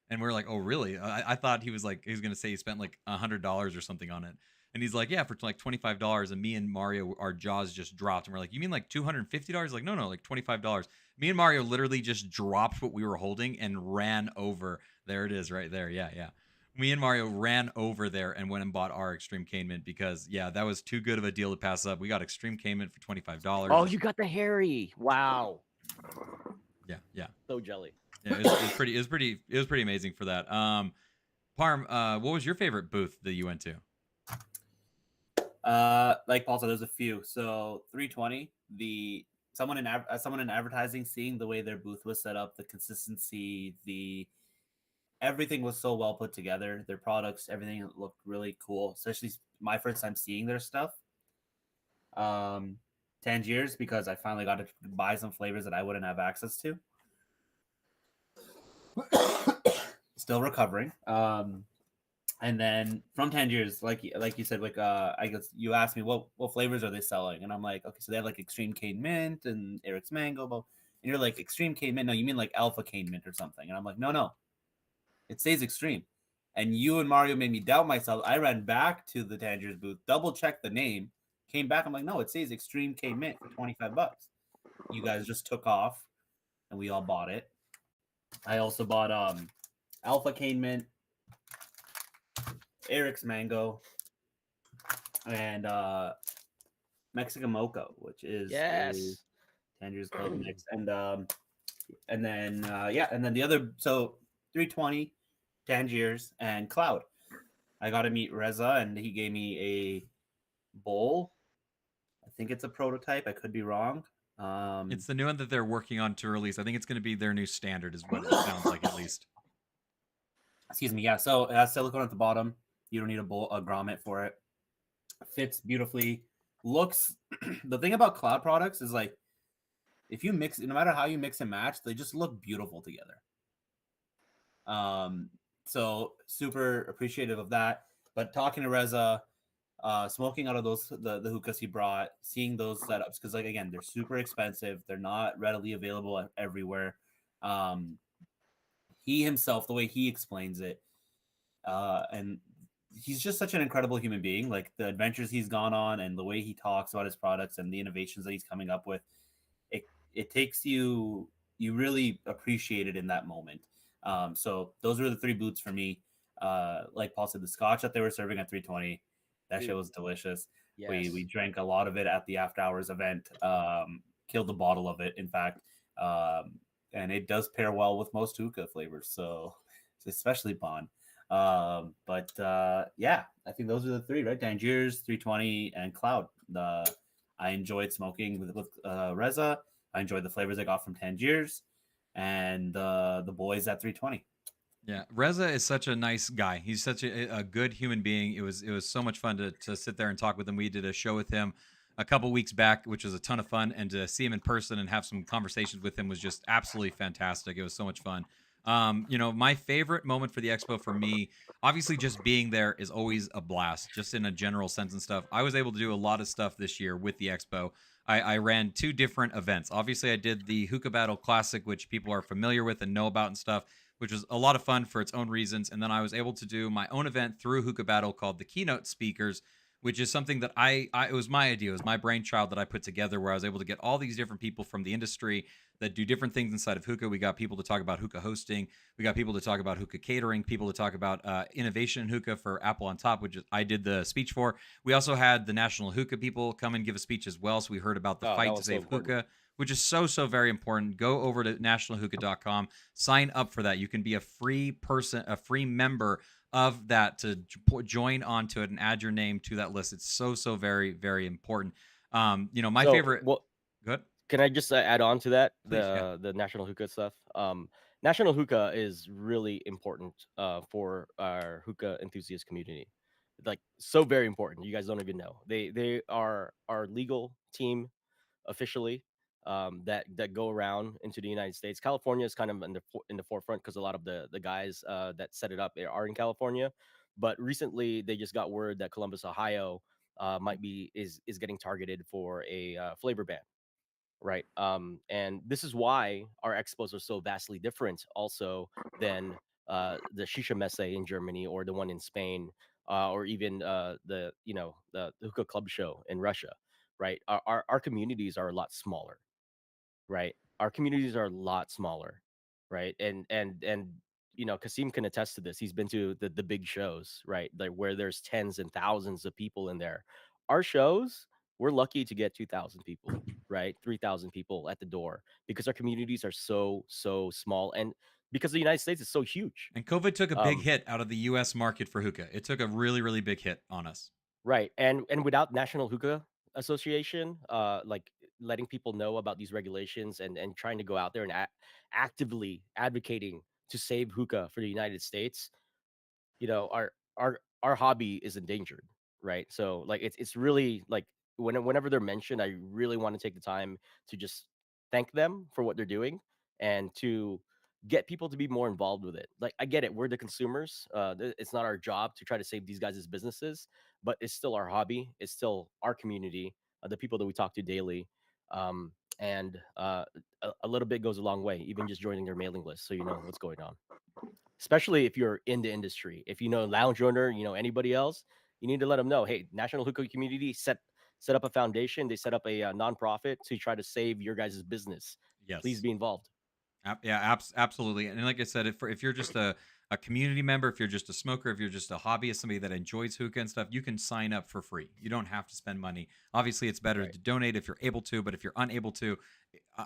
And we're like, "Oh, really?" I thought he was like, he was gonna say he spent like $100 or something on it. And he's like, "Yeah, for like $25." And me and Mario, our jaws just dropped. And we're like, "You mean like $250?" Like, no, like $25. Me and Mario literally just dropped what we were holding and ran over. There it is, right there. Yeah, yeah. Me and Mario ran over there and went and bought our Extreme Cane Mint because yeah, that was too good of a deal to pass up. We got Extreme Cane Mint for $25. Oh, you got the Harry. Wow. Yeah, yeah, So jelly. yeah. It was pretty amazing for that. Parm, what was your favorite booth that you went to? Like Paul said, there's a few. So 320, someone in advertising, seeing the way their booth was set up, the consistency, everything was so well put together. Their products, everything looked really cool. Especially my first time seeing their stuff. Tangiers, because I finally got to buy some flavors that I wouldn't have access to. Still recovering. And then from Tangiers, like you said, like I guess you asked me what flavors are they selling, and I'm like, okay, so they have like Extreme Cane Mint and Eric's Mango, and you're like Extreme Cane Mint? No, you mean like Alpha Cane Mint or something? And I'm like, no, it says Extreme. And you and Mario made me doubt myself. I ran back to the Tangiers booth, double checked the name, came back. I'm like, no, it says Extreme Cane Mint for $25. You guys just took off, and we all bought it. I also bought Alpha Cane Mint, Eric's Mango, and Mexican Mocha, which is Yes. a Tangiers Club mix, and then the other, so 320, Tangiers, and Cloud. I got to meet Reza, and he gave me a bowl. I think it's a prototype. I could be wrong. It's the new one that they're working on to release. I think it's going to be their new standard, is what it sounds like, at least. Excuse me. Yeah. So it has silicone at the bottom. You don't need a grommet for it. Fits beautifully. Looks. The thing about Cloud products is like, if you mix, no matter how you mix and match, they just look beautiful together. So super appreciative of that. But talking to Reza, smoking out of the hookahs he brought, seeing those setups, because like again, they're super expensive. They're not readily available everywhere. He himself, the way he explains it, and he's just such an incredible human being. Like the adventures he's gone on and the way he talks about his products and the innovations that he's coming up with, it takes you really appreciate it in that moment. So those were the three boots for me. Like Paul said, the scotch that they were serving at 320, that shit was delicious. Yes. We drank a lot of it at the after hours event. Killed a bottle of it, in fact. And it does pair well with most hookah flavors, so especially Bond. But yeah, I think those are the three, right? Tangiers, 320, and Cloud. I enjoyed smoking with Reza. I enjoyed the flavors I got from Tangiers, and the boys at 320. Yeah, Reza is such a nice guy. He's such a good human being. It was so much fun to sit there and talk with him. We did a show with him a couple weeks back, which was a ton of fun, and to see him in person and have some conversations with him was just absolutely fantastic. It was so much fun. My favorite moment for the expo for me, obviously just being there is always a blast, just in a general sense and stuff. I was able to do a lot of stuff this year with the expo. I ran two different events. Obviously, I did the Hookah Battle Classic, which people are familiar with and know about and stuff, which was a lot of fun for its own reasons. And then I was able to do my own event through Hookah Battle called the Keynote Speakers, which is something that it was my idea, it was my brainchild that I put together, where I was able to get all these different people from the industry that do different things inside of hookah. We got people to talk about hookah hosting, we got people to talk about hookah catering, people to talk about innovation in hookah for Apple on Top, which I did the speech for. We also had the National Hookah people come and give a speech as well, so we heard about the Oh, that fight to was so save important. hookah, which is so very important. Go over to nationalhookah.com, sign up for that. You can be a free person, a free member of that, to join onto it and add your name to that list. It's so very important. My So, favorite. well, Good, can I just add on to that please, yeah. the National Hookah stuff? National Hookah is really important for our hookah enthusiast community. Like so very important. You guys don't even know. They are our legal team officially that go around into the United States. California is kind of in the forefront because a lot of the guys that set it up are in California. But recently, they just got word that Columbus, Ohio, might be is getting targeted for a flavor ban, right? And this is why our expos are so vastly different, also than the Shisha Messe in Germany or the one in Spain, or even the Hookah Club show in Russia, right? Our communities are a lot smaller, right? Our communities are a lot smaller, right? And Kasim can attest to this. He's been to the big shows, right? Like where there's tens and thousands of people in there. Our shows, we're lucky to get 2,000 people, right? 3,000 people at the door because our communities are so small, and because the United States is so huge. And COVID took a big Um, hit out of the U.S. market for hookah. It took a really big hit on us. Right, and without National Hookah Association, like letting people know about these regulations and trying to go out there and actively advocating to save hookah for the United States, our hobby is endangered, right? So like it's really like whenever they're mentioned, I really want to take the time to just thank them for what they're doing and to get people to be more involved with it. Like I get it, we're the consumers. It's not our job to try to save these guys' businesses, but it's still our hobby. It's still our community, the people that we talk to daily. And a little bit goes a long way, even just joining their mailing list so you know what's going on, especially if you're in the industry. If you know lounge owner, anybody else, you need to let them know, hey, National Hookah Community set up a foundation. They set up a nonprofit to try to save your guys' business. Please Yes. be involved. Yeah, absolutely. And like I said, if you're just a community member, if you're just a smoker, if you're just a hobbyist, somebody that enjoys hookah and stuff, you can sign up for free. You don't have to spend money. Obviously, it's better Right. to donate if you're able to, but if you're unable to,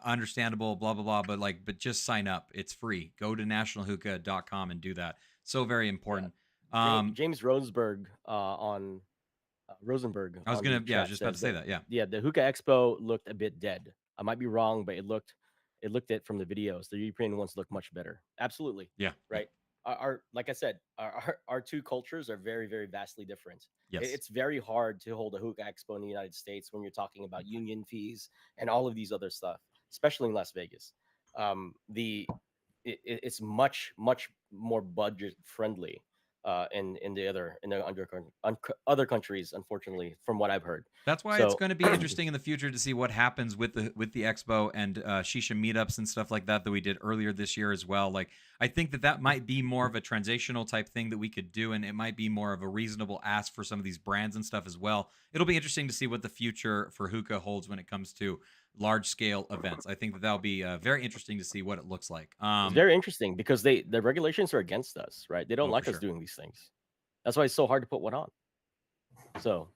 understandable, blah blah blah. But just sign up. It's free. Go to nationalhookah.com and do that. So very Yeah. important. James, Um, James Rosenberg Rosenberg I was on gonna, the yeah, I was chat just about to said say that, that. Yeah. yeah, the Hookah Expo looked a bit dead. I might be wrong, but it looked it from the videos. The European ones look much better. Absolutely, Yeah. Yeah. right. Our like I said, our two cultures are very vastly different. Yes. It's very hard to hold a Hookah Expo in the United States when you're talking about union fees and all of these other stuff, especially in Las Vegas. The it's much more budget friendly in the other countries, unfortunately, from what I've heard. That's why it's So going to be interesting in the future to see what happens with the expo and shisha meetups and stuff like that we did earlier this year as well. Like I think that might be more of a transitional type thing that we could do, and it might be more of a reasonable ask for some of these brands and stuff as well. It'll be interesting to see what the future for hookah holds when it comes to large scale events. I think that'll be very interesting to see what it looks like. it's very interesting because the regulations are against us, right? They don't Oh, for like us sure. doing these things. That's why it's so hard to put one on. So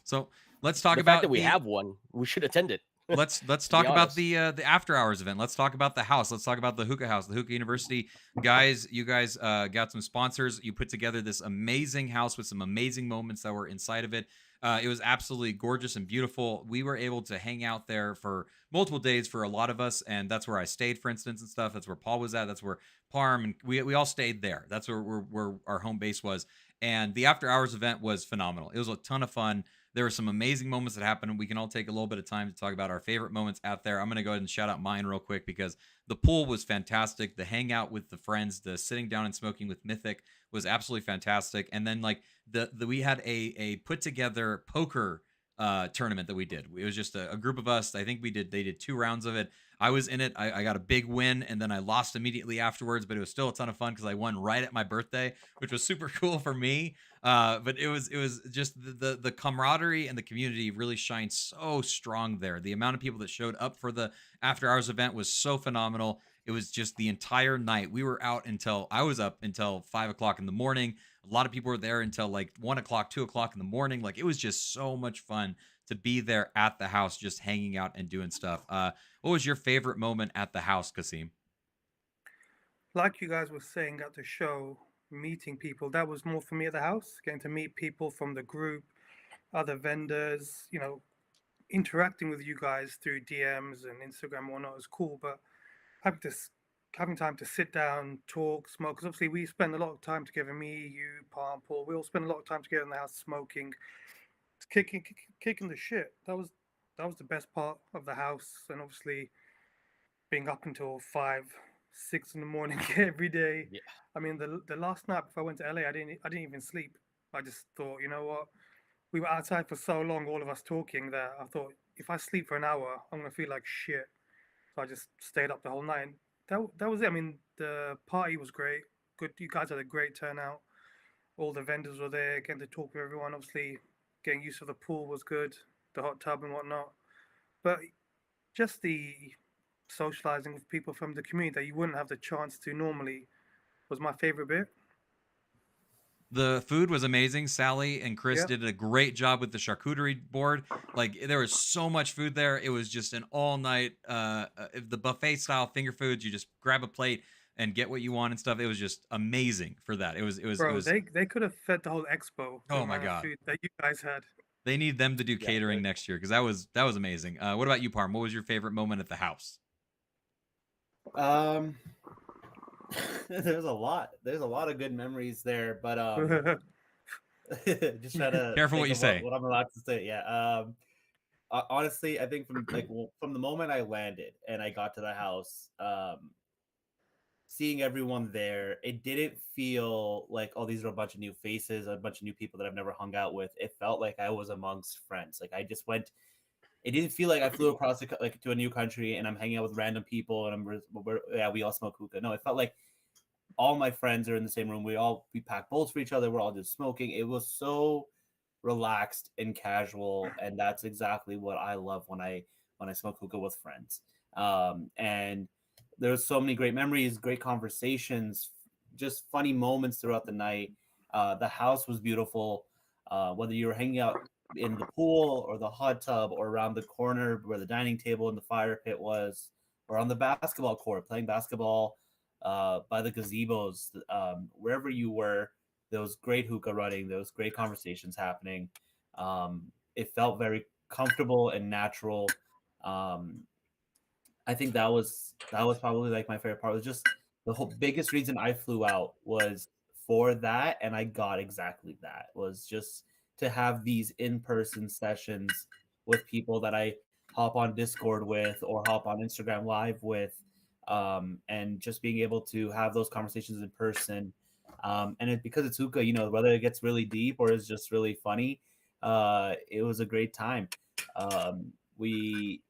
So let's talk the fact that about we the have one, we should attend it. let's To be talk about honest. the after hours event. Let's talk about the house. Let's talk about the hookah house, the hookah university. Guys, you guys got some sponsors. You put together this amazing house with some amazing moments that were inside of it. It was absolutely gorgeous and beautiful. We were able to hang out there for multiple days for a lot of us, and that's where I stayed, for instance, and stuff. That's where Paul was at. That's where Parm, and we all stayed there. That's where our home base was. And the after hours event was phenomenal. It was a ton of fun. There were some amazing moments that happened. We can all take a little bit of time to talk about our favorite moments out there. I'm going to go ahead and shout out mine real quick because the pool was fantastic. The hangout with the friends, the sitting down and smoking with Mythic was absolutely fantastic. And then like the we had a put together poker tournament that we did. It was just a group of us. I think they did 2 rounds of it. I was in it. I got a big win, and then I lost immediately afterwards, but it was still a ton of fun because I won right at my birthday, which was super cool for me. But it was just the camaraderie and the community really shined so strong there. The amount of people that showed up for the after hours event was so phenomenal. It was just the entire night. We were out until I was up until 5 o'clock in the morning. A lot of people were there until like 1 o'clock, 2 o'clock in the morning. Like it was just so much fun to be there at the house, just hanging out and doing stuff. What was your favorite moment at the house, Kasim? Like you guys were saying at the show, meeting people, that was more for me at the house, getting to meet people from the group, other vendors, interacting with you guys through DMs and Instagram and whatnot is cool, but having to having time to sit down, talk, smoke. Because obviously we spend a lot of time together. Me, you, Palm, Paul. We all spend a lot of time together in the house smoking, kicking the shit. That was the best part of the house, and obviously being up until 5, 6 in the morning every day. Yeah. I mean, the last night before I went to LA, I didn't even sleep. I just thought, you know what? We were outside for so long, all of us talking, that I thought if I sleep for an hour, I'm gonna feel like shit. So I just stayed up the whole night. And that was it. I mean, the party was great. Good, you guys had a great turnout. All the vendors were there, getting to talk with everyone. Obviously, getting used to the pool was good, the hot tub and whatnot. But just the socializing with people from the community that you wouldn't have the chance to normally was my favorite bit. The food was amazing. Sally and Chris Yeah, did a great job with the charcuterie board. Like there was so much food there. It was just an all night the buffet style finger foods. You just grab a plate and get what you want and stuff. It was just amazing for that. It bro, was they could have fed the whole expo, the oh my amount of god. food that you guys had. They need them to do Yeah. catering next year because that was amazing. What about you, Parm? What was your favorite moment at the house? Um, there's a lot. There's a lot of good memories there, but just trying to Careful what think you of say. what I'm allowed to say. Yeah. Honestly, I think from the moment I landed and I got to the house, seeing everyone there, it didn't feel like, oh, these are a bunch of new faces, a bunch of new people that I've never hung out with. It felt like I was amongst friends. Like I just went. It didn't feel like I flew across like to a new country and I'm hanging out with random people and we all smoke hookah. No, it felt like all my friends are in the same room. We pack bowls for each other. We're all just smoking. It was so relaxed and casual, and that's exactly what I love when I smoke hookah with friends. And there's so many great memories, great conversations, just funny moments throughout the night. The house was beautiful. Whether you were hanging out in the pool or the hot tub or around the corner where the dining table and the fire pit was, or on the basketball court playing basketball by the gazebos, wherever you were, there was great hookah running, there was great conversations happening. It felt very comfortable and natural. Um, I think that was probably like my favorite part. Was just the whole biggest reason I flew out was for that, and I got exactly that. Was just to have these in-person sessions with people that I hop on Discord with or hop on Instagram Live with, and just being able to have those conversations in person. And because it's hookah, whether it gets really deep or it's just really funny, it was a great time. We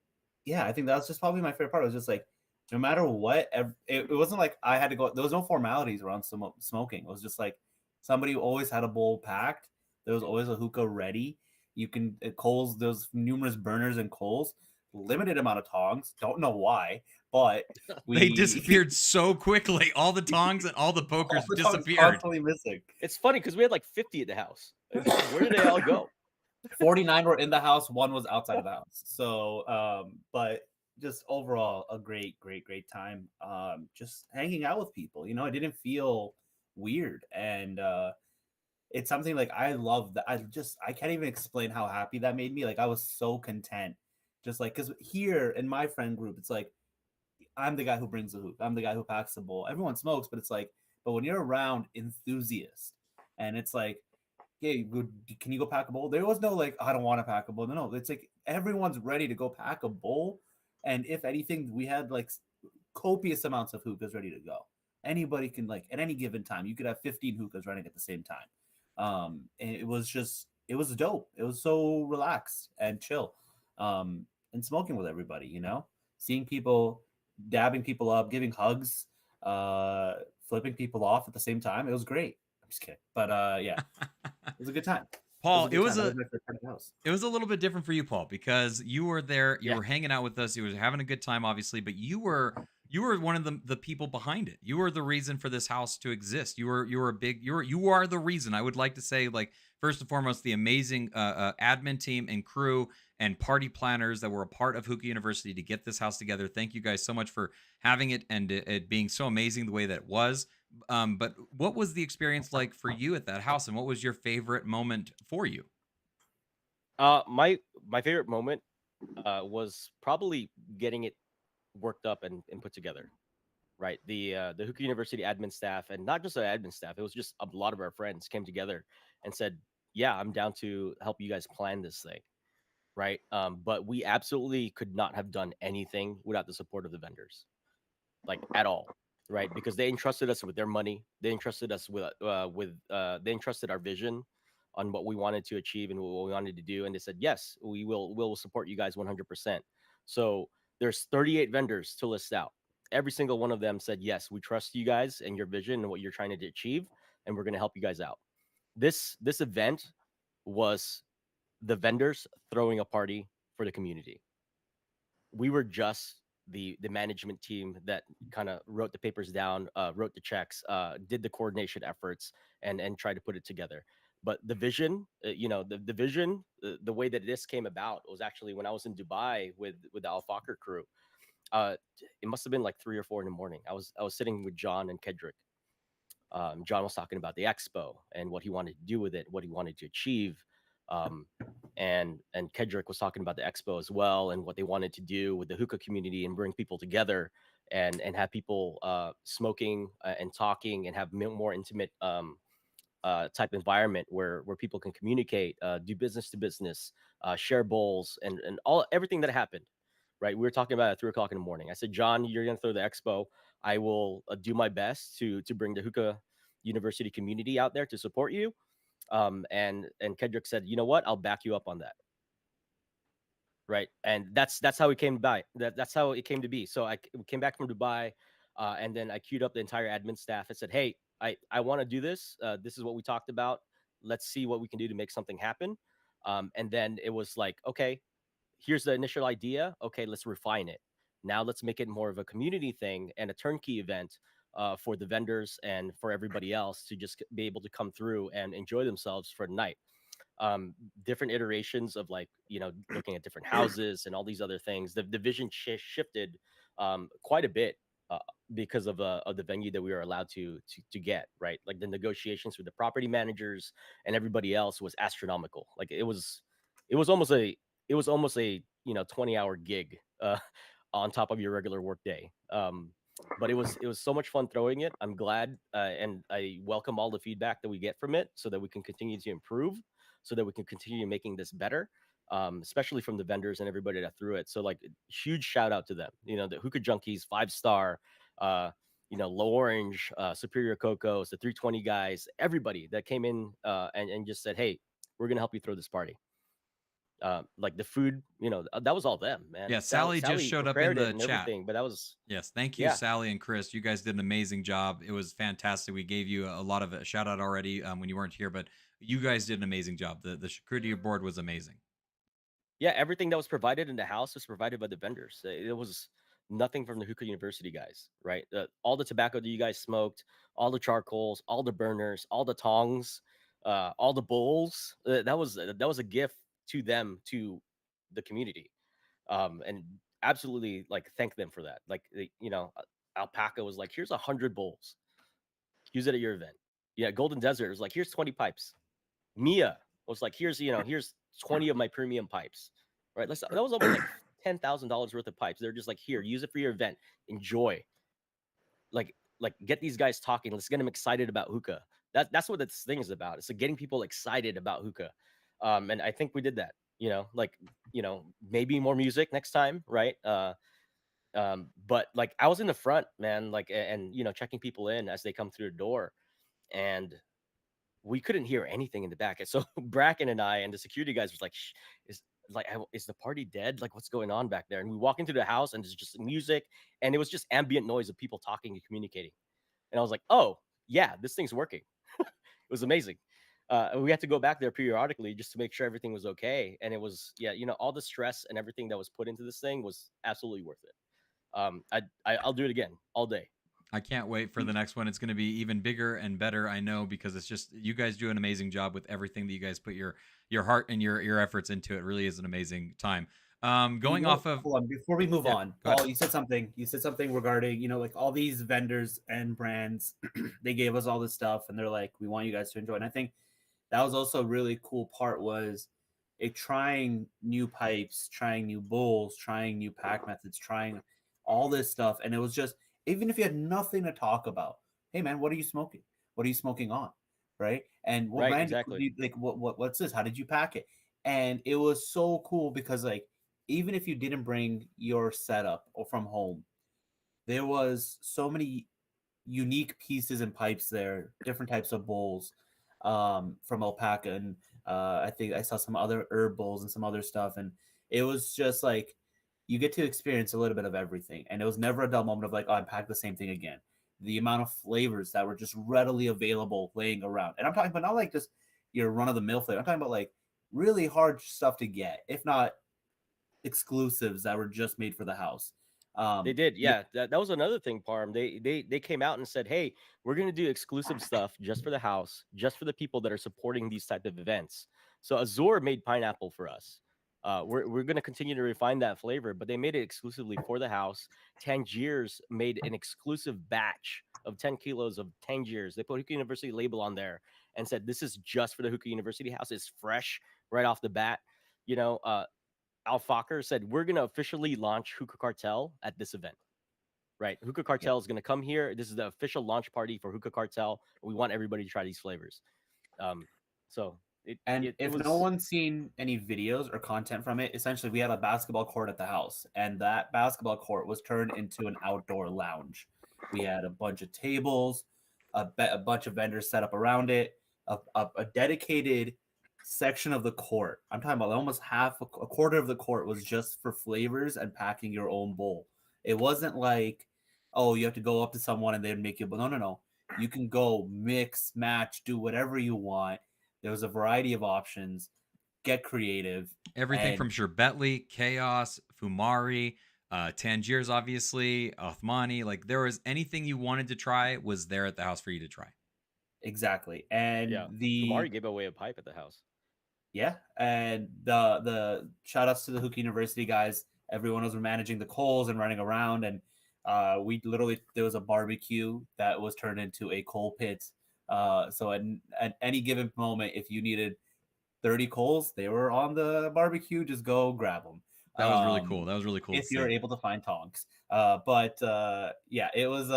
Yeah, I think that was just probably my favorite part. It was just like, no matter what, it wasn't like I had to go. There was no formalities around smoking. It was just like somebody always had a bowl packed. There was always a hookah ready. You can coals. There's numerous burners and coals. Limited amount of tongs. Don't know why, but They we disappeared so quickly. All the tongs and all the all pokers the tongs disappeared. constantly missing. It's funny because we had like 50 at the house. Where did they all go? 49 were in the house, one was outside of the house. So but just overall a great time, just hanging out with people. It didn't feel weird, and it's something like I love that. I can't even explain how happy that made me. Like I was so content, just like, because here in my friend group it's like I'm the guy who brings the hoop, I'm the guy who packs the bowl, everyone smokes, but it's like, but when you're around enthusiasts and it's like, hey, can you go pack a bowl? There was no like, I don't want to pack a bowl. No, it's like everyone's ready to go pack a bowl. And if anything, we had like copious amounts of hookahs ready to go. Anybody can, like, at any given time, you could have 15 hookahs running at the same time. And it it was dope. It was so relaxed and chill, and smoking with everybody. Seeing people, dabbing people up, giving hugs, uh, flipping people off at the same time. It was great. I'm just kidding, but yeah, it was a good time. It was Paul, a good time. That was my first time at the house. it was a little bit different for you, Paul, because you were there, you Yeah. were hanging out with us, you were having a good time, obviously, but you were one of the people behind it. You were the reason for this house to exist. You were a big you are the reason. I would like to say, like, first and foremost, the amazing admin team and crew and party planners that were a part of Hookah University to get this house together. Thank you guys so much for having it and it being so amazing the way that it was. But what was the experience like for you at that house, and what was your favorite moment for you? My favorite moment was probably getting it worked up and put together. Right, the Hookah University admin staff, and not just the admin staff. It was just a lot of our friends came together and said, "Yeah, I'm down to help you guys plan this thing." Right, but we absolutely could not have done anything without the support of the vendors, like at all, right? Because they entrusted us with their money. They entrusted us they entrusted our vision on what we wanted to achieve and what we wanted to do, and they said, "Yes, we will support you guys 100%." So there's 38 vendors to list out. Every single one of them said, "Yes, we trust you guys and your vision and what you're trying to achieve, and we're going to help you guys out." This event was the vendors throwing a party for the community. We were just the management team that kind of wrote the papers down, wrote the checks, did the coordination efforts, and tried to put it together. But the vision, the vision, the way that this came about was actually when I was in Dubai with the Al Fakr crew. Uh, it must have been like 3 or 4 in the morning. I was sitting with John and Kedrick. John was talking about the expo and what he wanted to do with it, what he wanted to achieve. Um, and Kedrick was talking about the expo as well and what they wanted to do with the hookah community and bring people together and have people smoking and talking and have more intimate type environment where people can communicate, do business to business, share bowls, and all everything that happened. Right, we were talking about it at 3 o'clock in the morning. I said, John, you're gonna throw the expo. I will do my best to bring the hookah university community out there to support you. And Kendrick said, you know what, I'll back you up on that. Right, and that's how it came by. That's how it came to be. So we came back from Dubai, and then I queued up the entire admin staff and said, "Hey, I want to do this. This is what we talked about. Let's see what we can do to make something happen." And then it was like, okay, here's the initial idea. Okay, let's refine it. Now let's make it more of a community thing and a turnkey event for the vendors and for everybody else to just be able to come through and enjoy themselves for the night. Different iterations of, like, looking at different houses and all these other things. The vision shifted quite a bit uh, because of the venue that we were allowed to get, right. Like the negotiations with the property managers and everybody else was astronomical. Like it was almost a it was almost a 20-hour gig on top of your regular work day. But it was so much fun throwing it. I'm glad, and I welcome all the feedback that we get from it so that we can continue to improve, so that we can continue making this better, especially from the vendors and everybody that threw it. So, like, huge shout out to them. The Hookah Junkies, 5 Star, uh, Low Orange, Superior Cocos, the 320 guys, everybody that came in and just said, "Hey, we're gonna help you throw this party." Like the food, that was all them, man. Yeah, Sally, Sally just Sally showed up in prepared it the and chat. everything, but that was, Yes, thank you, yeah, Sally and Chris. You guys did an amazing job. It was fantastic. We gave you a lot of a shout out already when you weren't here, but you guys did an amazing job. The charcuterie board was amazing. yeah. Everything that was provided in the house was provided by the vendors. It was nothing from the Hookah University guys, right? All the tobacco that you guys smoked, all the charcoals, all the burners, all the tongs, all the bowls. That was a gift to them, to the community, and absolutely, like, thank them for that. Like, Alpaca was like, "Here's 100 bowls. Use it at your event." Yeah, Golden Desert was like, "Here's 20 pipes." Mia was like, "Here's 20 of my premium pipes." Right? That was almost like $10,000 worth of pipes. They're just like, "Here, use it for your event. Enjoy." Like, get these guys talking. Let's get them excited about hookah. That's what this thing is about. It's like getting people excited about hookah. And I think we did that. Like, maybe more music next time, right? But, like, I was in the front, man, like, and checking people in as they come through the door, and we couldn't hear anything in the back. And so Bracken and I and the security guys was like, Shh, is is the party dead? Like, what's going on back there? And we walk into the house and there's just music, and it was just ambient noise of people talking and communicating. And I was like, oh yeah, this thing's working. It was amazing. We had to go back there periodically just to make sure everything was okay. And it was, yeah, all the stress and everything that was put into this thing was absolutely worth it. I'll do it again all day. I can't wait for the next one. It's going to be even bigger and better, I know, because it's just you guys do an amazing job with everything that you guys put your heart and your efforts into. It really is an amazing time. Going off of Hold on, before we move yeah, on, go ahead. Paul, you said something. You said something regarding, like all these vendors and brands, they gave us all this stuff, and they're like, we want you guys to enjoy. And I think that was also a really cool part was trying new pipes, trying new bowls, trying new pack methods, trying all this stuff. And it was just, even if you had nothing to talk about, hey man, what are you smoking? What are you smoking on? Right. And what Right, brand exactly. like what's this? How did you pack it? And it was so cool because like even if you didn't bring your setup or from home, there was so many unique pieces and pipes there, different types of bowls from alpaca, and I think I saw some other herb bowls and some other stuff, and it was just like you get to experience a little bit of everything, and it was never a dull moment of like, oh, I packed the same thing again. The amount of flavors that were just readily available laying around, and I'm talking about not like just your run of the mill flavor. I'm talking about like really hard stuff to get, if not exclusives that were just made for the house. They did, Yeah, yeah. That was another thing, Parm. They came out and said, "Hey, we're gonna do exclusive stuff just for the house, just for the people that are supporting these type of events." So Azor made pineapple for us. We're gonna continue to refine that flavor, but they made it exclusively for the house. Tangiers made an exclusive batch of 10 kilos of Tangiers. They put Hookah University label on there and said, "This is just for the Hookah University house. It's fresh right off the bat." You know, Al Fokker said, "We're going to officially launch Hookah Cartel at this event." Right? Hookah yeah. Cartel is going to come here. This is the official launch party for Hookah Cartel. We want everybody to try these flavors. Um, so it, And it it if no was one's seen any videos or content from it, essentially we had a basketball court at the house, and that basketball court was turned into an outdoor lounge. We had a bunch of tables, a bunch of vendors set up around it, a dedicated section of the court. I'm talking about almost a quarter of the court was just for flavors and packing your own bowl. It wasn't like, oh, you have to go up to someone and they'd make you, but no, no, no. You can go mix, match, do whatever you want. There was a variety of options. Get creative. Everything And from Sherbetli, Chaos, Fumari, Tangiers, obviously, Othmani. Like there was anything you wanted to try was there at the house for you to try. exactly. And yeah. Fumari gave away a pipe at the house. the shout outs to the Hookah University guys. Everyone was managing the coals and running around, and we literally there was a barbecue that was turned into a coal pit. So at any given moment, if you needed 30 coals, they were on the barbecue. Just go grab them. That was really cool. That was really cool to If you're see. able to find tongs. But yeah, it was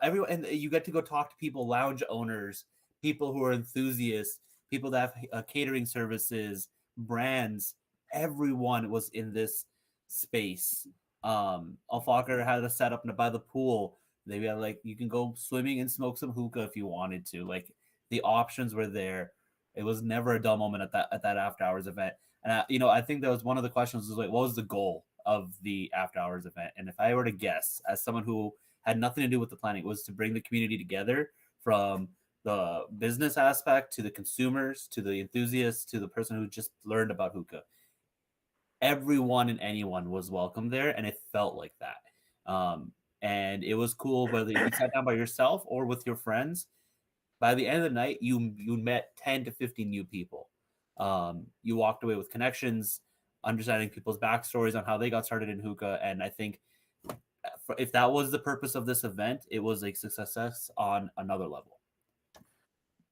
everyone, and you get to go talk to people, lounge owners, people who are enthusiasts, people that have catering services, brands. Everyone was in this space. Alfaker had a setup by the pool. They had like you can go swimming and smoke some hookah if you wanted to. Like the options were there. It was never a dull moment at that after hours event. And I think that was one of the questions was like, what was the goal of the after hours event? And if I were to guess, as someone who had nothing to do with the planning, it was to bring the community together from the business aspect to the consumers to the enthusiasts to the person who just learned about hookah. Everyone and anyone was welcome there, and it felt like that. And it was cool whether you sat down by yourself or with your friends. By the end of the night, you met 10 to 15 new people. You walked away with connections, understanding people's backstories on how they got started in hookah. And I think if that was the purpose of this event, it was a success on another level.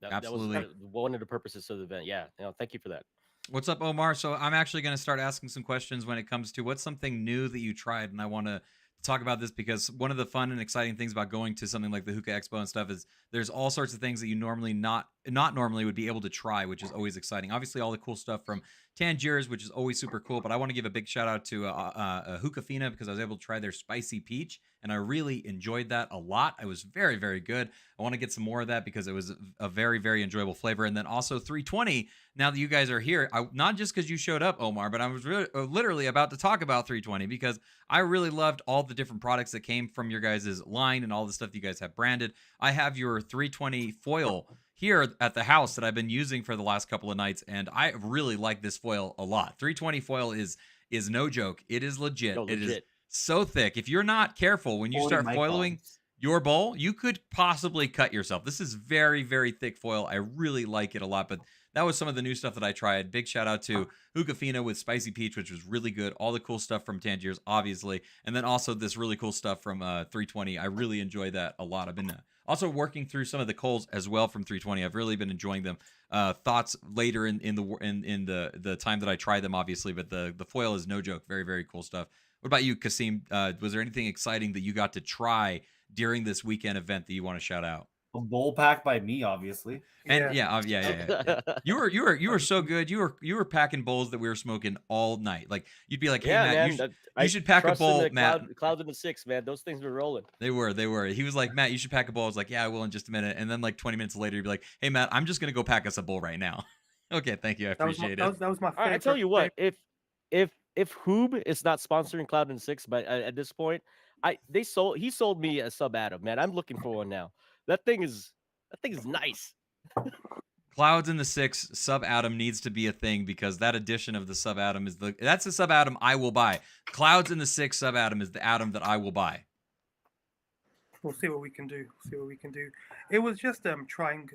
That was Absolutely. kind of one of the purposes of the event. Yeah. Thank you for that. What's up, Omar? So I'm actually going to start asking some questions when it comes to what's something new that you tried, and I want to talk about this because one of the fun and exciting things about going to something like the Hookah Expo and stuff is there's all sorts of things that you normally not not normally would be able to try, which is always exciting. Obviously, all the cool stuff from Tangiers, which is always super cool. But I want to give a big shout out to Hookah Fina because I was able to try their spicy peach, and I really enjoyed that a lot. It was very, very good. I want to get some more of that because it was a very, very enjoyable flavor. And then also 320. Now that you guys are here, not just because you showed up, Omar, but I was really, literally about to talk about 320 because I really loved all the different products that came from your guys' line and all the stuff that you guys have branded. I have your 320 foil here at the house that I've been using for the last couple of nights, and I really like this foil a lot. 320 foil is no joke. It is legit. No, It is legit. so thick. If you're not careful when you 40 start foiling microns. your bowl, you could possibly cut yourself. This is very, very thick foil. I really like it a lot, but that was some of the new stuff that I tried. Big shout out to Hookah Fina with Spicy Peach, which was really good. All the cool stuff from Tangiers, obviously. And then also this really cool stuff from 320. I really enjoy that a lot. I've been also working through some of the coals as well from 320. I've really been enjoying them. Thoughts later in the time that I try them, obviously, but the foil is no joke. Very, very cool stuff. What about you, Kasim? Was there anything exciting that you got to try during this weekend event that you want to shout out? A bowl pack by me, obviously. And Yeah. yeah. You were so good. You were packing bowls that we were smoking all night. Like you'd be like, "Hey Yeah, Matt, man. you I should pack a trust in bowl, the Matt." cloud in the six, man. Those things were rolling. They were. He was like, "Matt, you should pack a bowl." I was like, "Yeah, I will in just a minute." And then like 20 minutes later, he'd be like, "Hey Matt, I'm just gonna go pack us a bowl right now." Okay, thank you. I That was my appreciate that it. was, that was my All right, I tell favorite. you what, if Hoob is not sponsoring Cloud and Six, but at this point, he sold me a sub Atom, man. I'm looking for one now. That thing is nice. Clouds in the Six sub atom needs to be a thing because that edition of the sub atom that's the sub atom I will buy. Clouds in the Six sub atom is the atom that I will buy. We'll see what we can do. See what we can do. It was just trying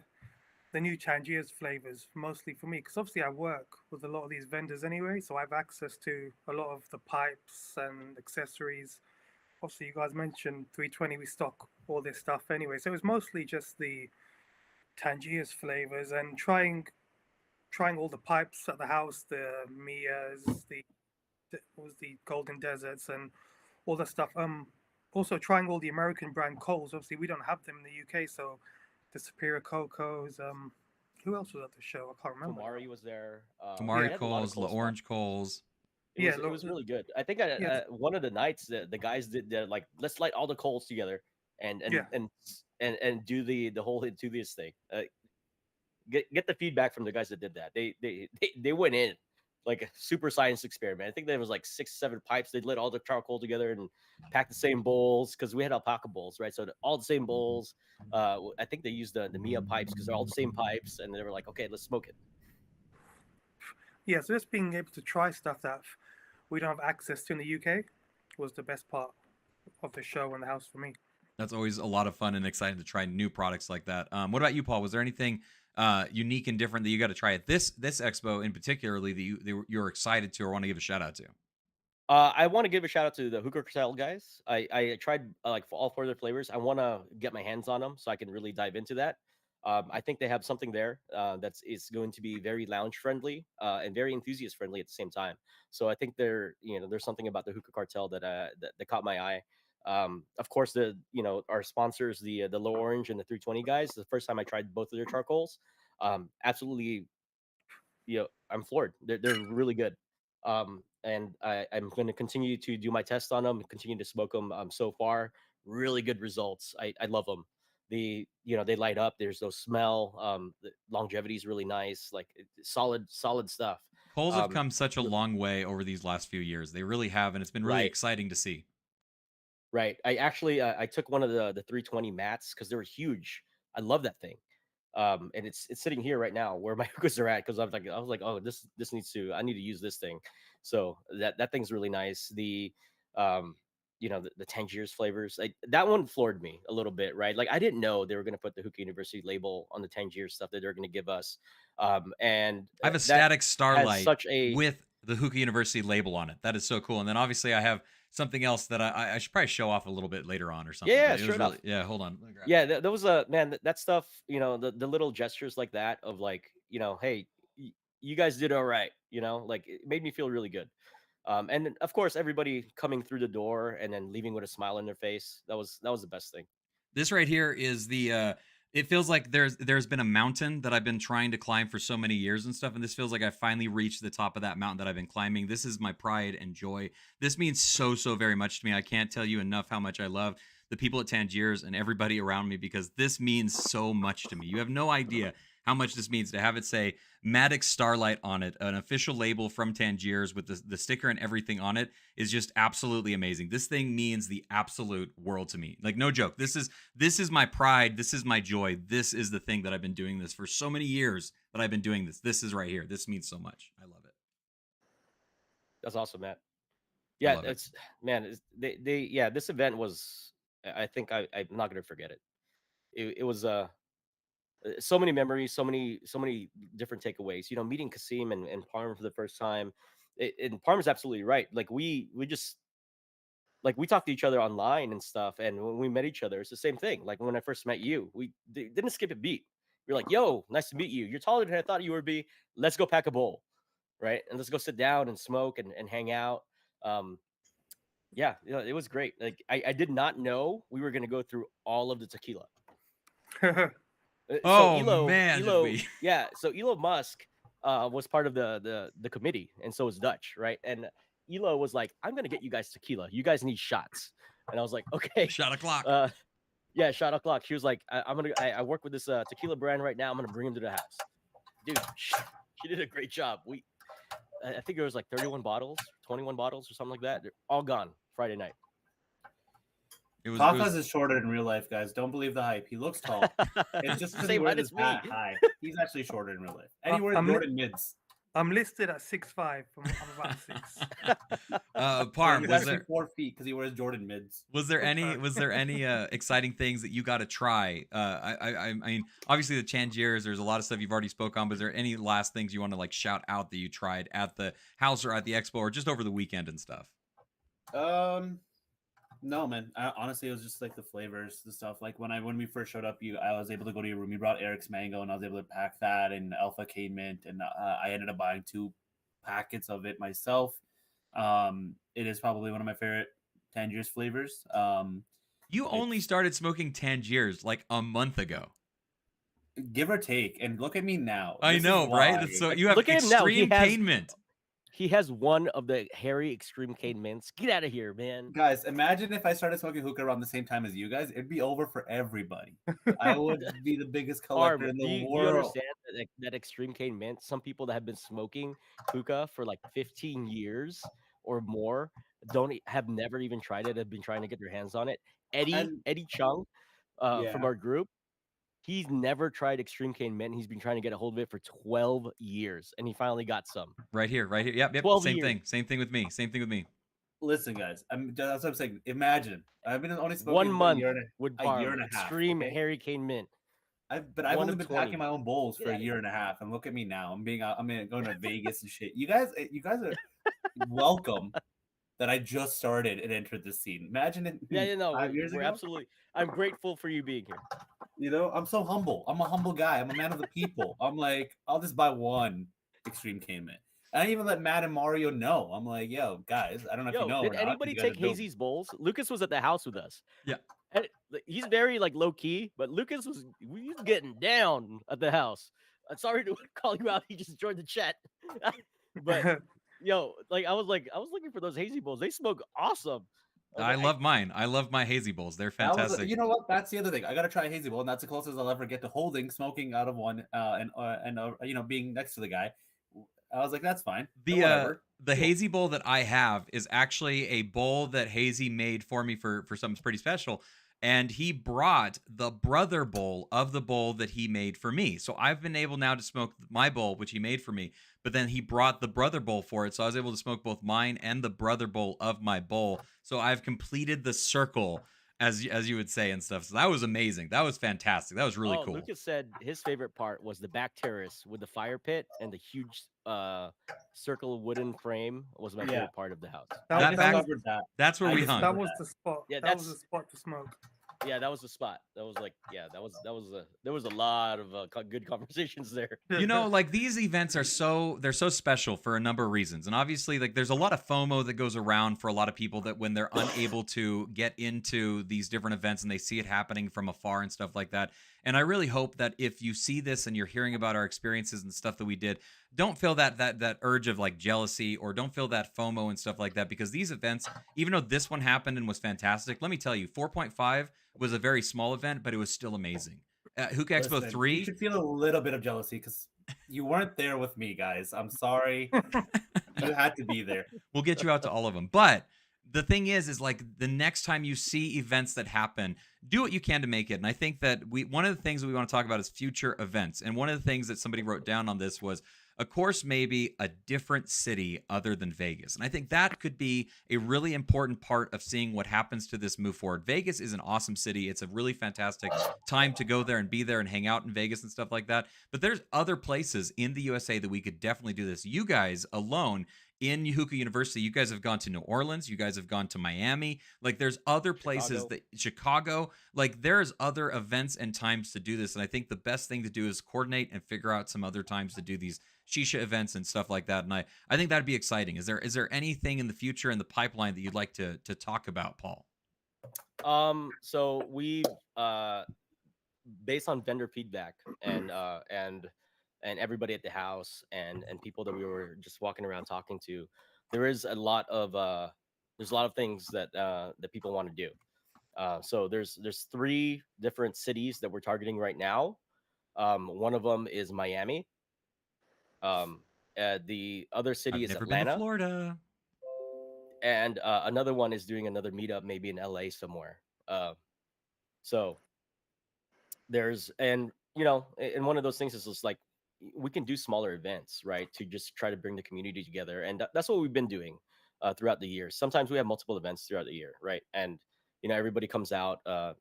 the new Tangiers flavors mostly for me because obviously I work with a lot of these vendors anyway, so I have access to a lot of the pipes and accessories. Obviously, you guys mentioned 320, we stock all this stuff anyway, so it was mostly just the Tangiers flavors and trying all the pipes at the house, the Mias, the what was the Golden Deserts, and all that stuff. Also trying all the American brand coals. Obviously, we don't have them in the UK, so the Superior Cocos. Who else was at the show? I can't remember now. Tomari was there. Tamari They had a lot of Coles, La cool stuff. Orange Coles. It Yeah, was it was really good. I think yeah, one of the nights the guys did like let's light all the coals together and and yeah. and and do the whole enthusiast thing. Get the feedback from the guys that did that. They went in like a super science experiment. I think there was like 6 7 pipes. They lit all the charcoal together and packed the same bowls because we had alpaca bowls, right? So all the same bowls. I think they used the Mia pipes because they're all the same pipes, and they were like, okay, let's smoke it. Yeah, so just being able to try stuff that we don't have access to in the UK was the best part of the show and the house for me. That's always a lot of fun and exciting to try new products like that. What about you, Paul? Was there anything unique and different that you got to try at this expo in particularly you're excited to or want to give a shout out to? I want to give a shout out to the Hookah Shop guys. I tried like for all 4 of their flavors. I want to get my hands on them so I can really dive into that. I think they have something there that's is going to be very lounge friendly and very enthusiast friendly at the same time. So I think there's something about the Hookah Cartel that caught my eye. Of course, our sponsors, the Low Orange and the 320 guys. The first time I tried both of their charcoals, absolutely, I'm floored. They're really good. And I'm going to continue to do my test on them, continue to smoke them. So far, really good results. I love them. They light up. There's no smell. The longevity is really nice. Like solid stuff. Coles have Um, come such a r- long way over these last few years. They really have, and it's been really right, exciting to see. right. I actually I took one of the 320 mats because they were huge. I love that thing. And it's sitting here right now where my hookahs are at because I was like, oh, this I need to use this thing. So that thing's really nice. Um the Tangiers flavors, that one floored me a little bit, right? Like I didn't know they were going to put the Hookah University label on the Tangiers stuff that they're going to give us. And I have a that static has starlight such a with the Hookah University label on it. That is so cool. And then obviously I have something else that I should probably show off a little bit later on or something. yeah, But it sure was really enough. yeah. Hold on, let me grab it. Yeah, that was a man. That stuff, the little gestures like that of like, hey, you guys did all right. Like it made me feel really good. And then, of course, everybody coming through the door and then leaving with a smile on their face. That was the best thing. This right here is it feels like there's been a mountain that I've been trying to climb for so many years and stuff, and this feels like I finally reached the top of that mountain that I've been climbing. This is my pride and joy. This means so very much to me. I can't tell you enough how much I love the people at Tangiers and everybody around me, because this means so much to me. You have no idea how much this means to have it say Maddox Starlight on it, an official label from Tangiers with the sticker and everything on it, is just absolutely amazing. This thing means the absolute world to me. Like, no joke. This is my pride. This is my joy. This is the thing that I've been doing this for so many years that I've been doing this. This is right here. This means so much. I love it. That's awesome, Matt. I Yeah, love it. it's man. They yeah. This event was. I think I'm not gonna forget it. It was so many memories, so many different takeaways. You know, meeting Kasim and Parm for the first time. And Parm's absolutely right. Like we just like we talked to each other online and stuff, and when we met each other, it's the same thing. Like when I first met you, we didn't skip a beat. You're like, "Yo, nice to meet you. You're taller than I thought you would be. Let's go pack a bowl, right? And let's go sit down and smoke and hang out." Um, yeah, it was great. Like I did not know we were gonna go through all of the tequila. So Oh man, did Elo, we? yeah. So Elon Musk was part of the committee, and so was Dutch, right? And Elo was like, "I'm gonna get you guys tequila. You guys need shots." And I was like, "Okay." Shot o'clock. Uh, yeah, shot o'clock. She was like, I work with this tequila brand right now. I'm gonna bring him to the house, dude." She did a great job. I think it was like 31 bottles, 21 bottles, or something like that. They're all gone Friday night. It Hafez was is shorter in real life, guys. Don't believe the hype. He looks tall. It's just because he Same wears height his as me. hat high. He's actually shorter in real life. And he wears I'm, li- Jordan mids. I'm listed at 6'5". I'm about 6. So Parm, he's was actually there 4 feet because he wears Jordan mids. was there any exciting things that you got to try? I mean, obviously the Changiers, there's a lot of stuff you've already spoke on, but is there any last things you want to like shout out that you tried at the house or at the expo or just over the weekend and stuff? No, man. Honestly, it was just like the flavors, the stuff. Like when we first showed up, I was able to go to your room. You brought Eric's mango, and I was able to pack that. And Alpha K Mint, and I ended up buying 2 packets of it myself. It is probably one of my favorite Tangiers flavors. You only It's started smoking Tangiers like a month ago. give or take, and look at me now. I This is know, right? why. That's so Like, you have look at him now. extreme cane mint. He has one of the hairy extreme cane mints. Get out of here, man. Guys, imagine if I started smoking hookah around the same time as you guys. It'd be over for everybody. I would be the biggest collector Arm, in the do you world. understand that, like, that extreme cane mint? Some people that have been smoking hookah for like 15 years or more have never even tried it. Have been trying to get their hands on it. And Eddie Chung, from yeah, our group, he's never tried extreme cane mint. He's been trying to get a hold of it for 12 years, and he finally got some. Right here, right here. Yep. 12 Same years. thing. Same thing with me. Same thing with me. listen, guys. That's what I'm saying. Imagine I've been only 1 smoking for month a with year Parm, and a half. extreme Okay, hairy cane mint. I've One only of been 20. packing my own bowls Get for a out of year here. and a half, and look at me now. I'm going to Vegas and shit. You guys are welcome that I just started and entered the scene. Imagine it Yeah, you know, 5 years we're ago. absolutely. I'm grateful for you being here. You know, I'm so humble. I'm a humble guy. I'm a man of the people. I'm like, I'll just buy one extreme cane mint. And I even let Matt and Mario know. I'm like, yo, guys, I don't know if you Yo, know did or not, because anybody you guys take are doing. Hazy's bowls? Lucas was at the house with us. Yeah. And he's very like low key, but Lucas was getting down at the house. I'm sorry to call you out. He just joined the chat. But yo, I was looking for those hazy bowls. They smoke awesome. I was I like, love mine. I love my hazy bowls. They're That was, fantastic. you know what? That's the other thing. I gotta try hazy bowl, and that's the closest I'll ever get to holding, smoking out of one, you know, being next to the guy. I was like, that's fine. Whatever. The Cool. hazy bowl that I have is actually a bowl that Hazy made for me for something pretty special. And he brought the brother bowl of the bowl that he made for me. So I've been able now to smoke my bowl, which he made for me. But then he brought the brother bowl for it. So I was able to smoke both mine and the brother bowl of my bowl. So I've completed the circle, as you would say, and stuff. So that was amazing. That was fantastic. That was really cool. Lucas said his favorite part was the back terrace with the fire pit and the huge circle wooden frame was my favorite part of the house. That's where we that hung. was the spot. Yeah, that was the spot to smoke. Yeah, that was the spot. That was like, yeah, that was a there was a lot of good conversations there. You know, like these events are they're so special for a number of reasons. And obviously, like there's a lot of FOMO that goes around for a lot of people that when they're unable to get into these different events and they see it happening from afar and stuff like that. And I really hope that if you see this and you're hearing about our experiences and stuff that we did, don't feel that urge of like jealousy or don't feel that FOMO and stuff like that because these events, even though this one happened and was fantastic, let me tell you, 4.5 was a very small event, but it was still amazing. Hookah Expo Listen, you 3, should feel a little bit of jealousy because you weren't there with me, guys. I'm sorry. You had to be there. we'll get you out to all of them. But the thing is like the next time you see events that happen, do what you can to make it. And I think that one of the things that we want to talk about is future events. And one of the things that somebody wrote down on this was, of course, maybe a different city other than Vegas. And I think that could be a really important part of seeing what happens to this move forward. Vegas is an awesome city. It's a really fantastic time to go there and be there and hang out in Vegas and stuff like that. But there's other places in the USA that we could definitely do this. You guys alone in Hookah University, you guys have gone to New Orleans, you guys have gone to Miami. Like there's other places Chicago. that Chicago, like there's other events and times to do this. And I think the best thing to do is coordinate and figure out some other times to do these shisha events and stuff like that. And I think that'd be exciting. Is there anything in the future in the pipeline that you'd like to talk about, Paul? So we've based on vendor feedback and everybody at the house and people that we were just walking around talking to, there is a lot of there's a lot of things that people want to do. So there's three different cities that we're targeting right now. One of them is Miami. Um, the other city I've is never been to Atlanta, Florida. and another one is doing another meetup, maybe in LA somewhere. So there's and you know, and one of those things is just like we can do smaller events, right, to just try to bring the community together, and that's what we've been doing throughout the years. Sometimes we have multiple events throughout the year, right, and you know everybody comes out, a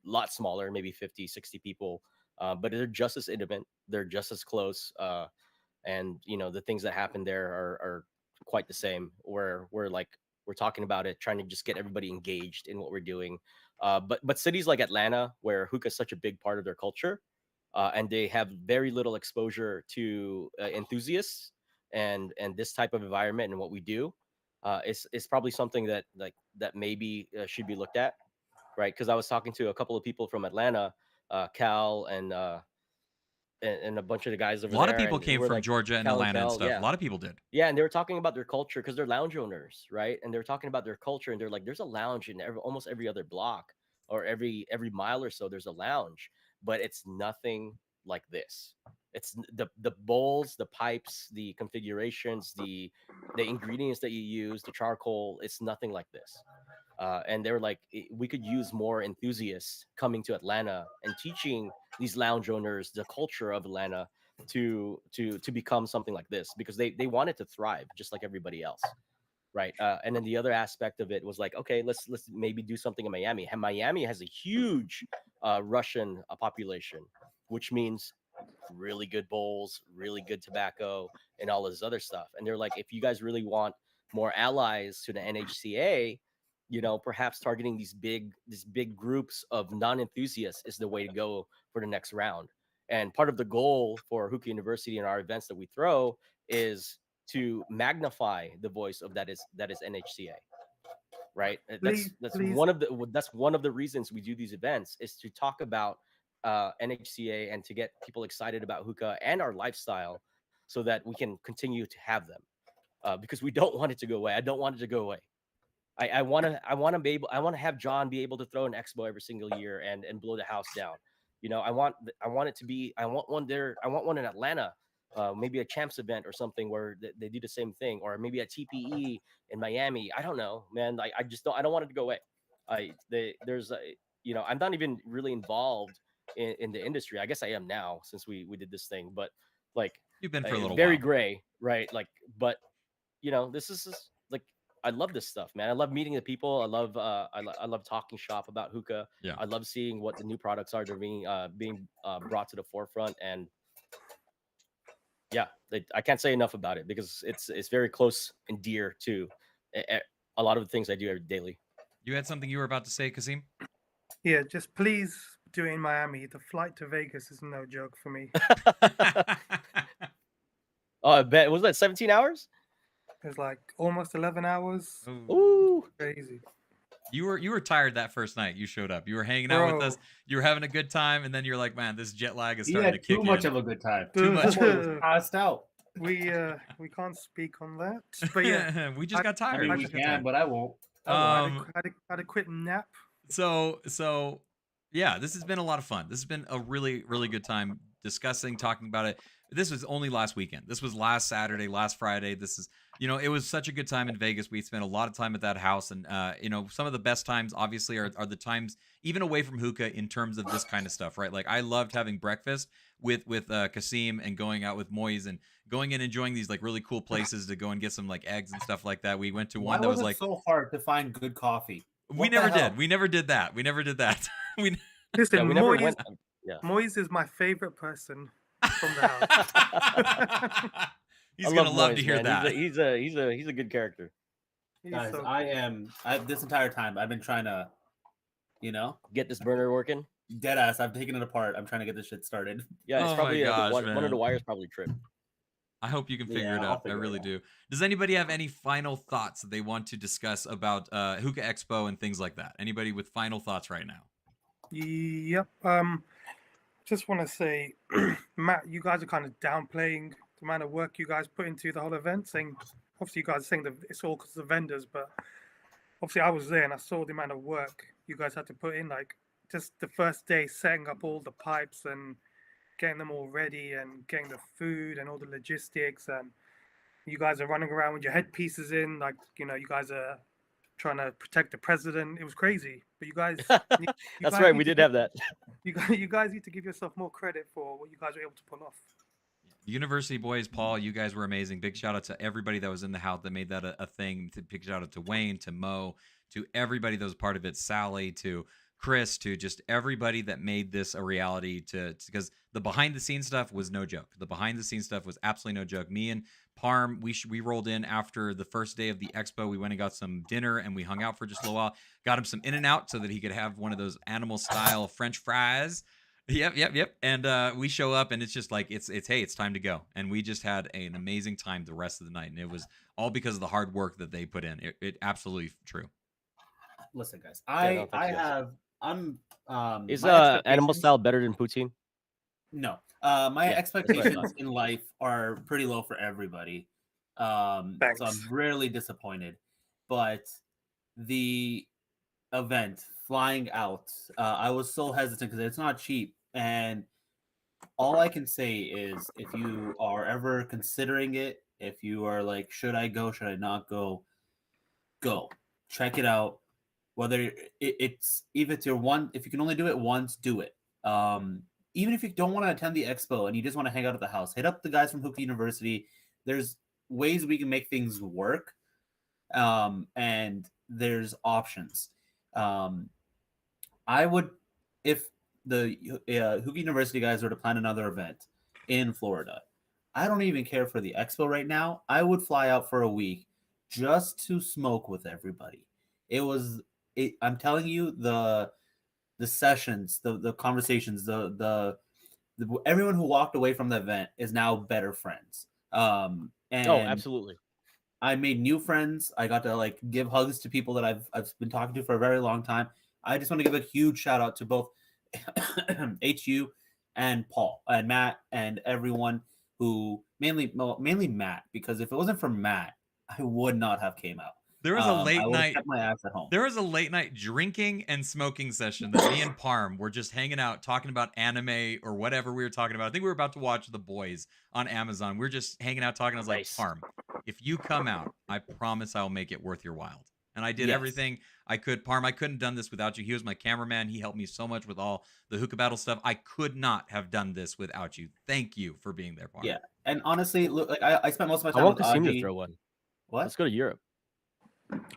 lot smaller, maybe 50, 60 people, but they're just as intimate, they're just as close, and you know the things that happen there are quite the same, where we're talking about it, trying to just get everybody engaged in what we're doing. But cities like Atlanta, where hookah is such a big part of their culture, and they have very little exposure to enthusiasts and this type of environment and what we do, is probably something that that maybe should be looked at, right? Because I was talking to a couple of people from Atlanta, Cal and a bunch of the guys A over lot of there, people and they came were from like Georgia and Cal and Atlanta and Cal, stuff. A yeah, lot of people did. yeah, and they were talking about their culture because they're lounge owners, right? And they're talking about their culture, and they're like, "There's a lounge in almost every other block, or every mile or so. There's a lounge, but it's nothing like this. It's the bowls, the pipes, the configurations, the ingredients that you use, the charcoal. It's nothing like this." And they were like, We could use more enthusiasts coming to Atlanta and teaching these lounge owners the culture of Atlanta to become something like this because they wanted to thrive just like everybody else, right? And then the other aspect of it was like, okay, let's maybe do something in Miami. And Miami has a huge Russian population, which means really good bowls, really good tobacco, and all this other stuff. And they're like, if you guys really want more allies to the NHCA, you know, perhaps targeting these big groups of non-enthusiasts is the way to go for the next round. And part of the goal for Hookah University and our events that we throw is to magnify the voice of that is NHCA, right? Please, That's please, one of the reasons we do these events is to talk about NHCA and to get people excited about hookah and our lifestyle, so that we can continue to have them, because we don't want it to go away. I don't want it to go away. I want to be able. I want to have John be able to throw an expo every single year and blow the house down. You know, I want it to be. I want one there. I want one in Atlanta, maybe a champs event or something where they do the same thing, or maybe a TPE in Miami. I don't know, man. I just don't. I don't want it to go away. There's a, you know, I'm not even really involved in the industry. I guess I am now since we did this thing, but like You've been for a little very while. gray, right? Like, but you know, this is just, like, I love this stuff, man. I love meeting the people. I love talking shop about hookah. Yeah. I love seeing what the new products are that are being brought to the forefront, and yeah, I can't say enough about it because it's very close and dear to a, a lot of the things I do every daily. You had something you were about to say, Kasim? Yeah, just please do it in Miami. The flight to Vegas is no joke for me. Oh, I bet. Was that 17 hours? It's like almost 11 hours. Ooh. Ooh. Crazy. You were tired that first night. You showed up. You were hanging out with us. Bro. You were having a good time, and then you're like, man, this jet lag is He starting to had kick too much in. of a good time. Too much. Boy was passed out. We can't speak on that. But yeah, we just got I tired. mean, We we just got can, tired. but I won't. had a quick nap. So yeah, this has been a lot of fun. This has been a really, really good time discussing, talking about it. This was only last weekend. This was last Saturday, last Friday. This is, it was such a good time in Vegas. We spent a lot of time at that house, and some of the best times obviously are the times even away from hookah in terms of this kind of stuff, right? Like I loved having breakfast with Kasim and going out with Moise and going and enjoying these like really cool places to go and get some like eggs and stuff like that. We went to Why one that was was it like so hard to find good coffee? we What the never hell? did. We never did that. We never did that. we Listen, we never Moise, went. Yeah. Moise is my favorite person from the house. He's I gonna love love Moise, to hear man. that. He's a good character. He's Guys, so I this entire time I've been trying to, Get this burner working. dead ass. I've taken it apart. I'm trying to get this shit started. Yeah, it's Oh my probably gosh, one of the man. wires probably tripped. I hope you can figure Yeah, it I'll out. I figure it really out. do. Does anybody have any final thoughts that they want to discuss about Hookah Expo and things like that? Anybody with final thoughts right now? Yep. Just want to say, Matt, you guys are kind of downplaying the amount of work you guys put into the whole event. Saying, obviously, you guys are saying that it's all because of the vendors, but obviously, I was there and I saw the amount of work you guys had to put in. Like just the first day, setting up all the pipes and getting them all ready and getting the food and all the logistics, and you guys are running around with your headpieces in, like you guys are trying to protect the president. It was crazy, but you guys That's right. We did have that. you guys need to give yourself more credit for what you guys were able to pull off. University boys, Paul, you guys were amazing. Big shout out to everybody that was in the house that made that a thing. Big shout out to Wayne, to Mo, to everybody that was part of it, Sally, to Chris, to just everybody that made this a reality. Because the behind the scenes stuff was no joke. The behind the scenes stuff was absolutely no joke. Me and Parm, we rolled in after the first day of the expo. We went and got some dinner and we hung out for just a little while. Got him some In-N-Out so that he could have one of those animal style French fries. Yep. And we show up and it's just like it's hey, it's time to go. And we just had an amazing time the rest of the night. And it was all because of the hard work that they put in. It absolutely true. Listen, guys, no, thank you, guys. Is my animal expectations- style better than poutine? No. My Yeah, that's what I expectations thought. in life are pretty low for everybody. So I'm Thanks. really disappointed. But the event flying out, I was so hesitant because it's not cheap. And all I can say is if you are ever considering it, if you are like, should I go, should I not go, go. Check it out. Whether it's even if if you can only do it once, do it. Even if you don't want to attend the expo and you just want to hang out at the house, hit up the guys from Hookah University. There's ways we can make things work, and there's options. I would, if the Hookah University guys were to plan another event in Florida, I don't even care for the expo right now. I would fly out for a week just to smoke with everybody. I'm telling you, the sessions, the conversations, the everyone who walked away from the event is now better friends. Oh, And absolutely. I made new friends. I got to like give hugs to people that I've been talking to for a very long time. I just want to give a huge shout out to both HU and Paul and Matt and everyone who mainly Matt, because if it wasn't for Matt, I would not have came out. There was a I late would have night. kept my ass at home. There was a late night drinking and smoking session that me and Parm were just hanging out talking about anime or whatever we were talking about. I think we were about to watch The Boys on Amazon. We were just hanging out talking. I was Nice. like, Parm, if you come out, I promise I'll make it worth your while. And I did Yes. everything I could. Parm, I couldn't have done this without you. He was my cameraman. He helped me so much with all the hookah battle stuff. I could not have done this without you. Thank you for being there, Parm. Yeah, and honestly, look, like I spent most of my I time want with Kasim to Aji. throw one. What? Let's go to Europe.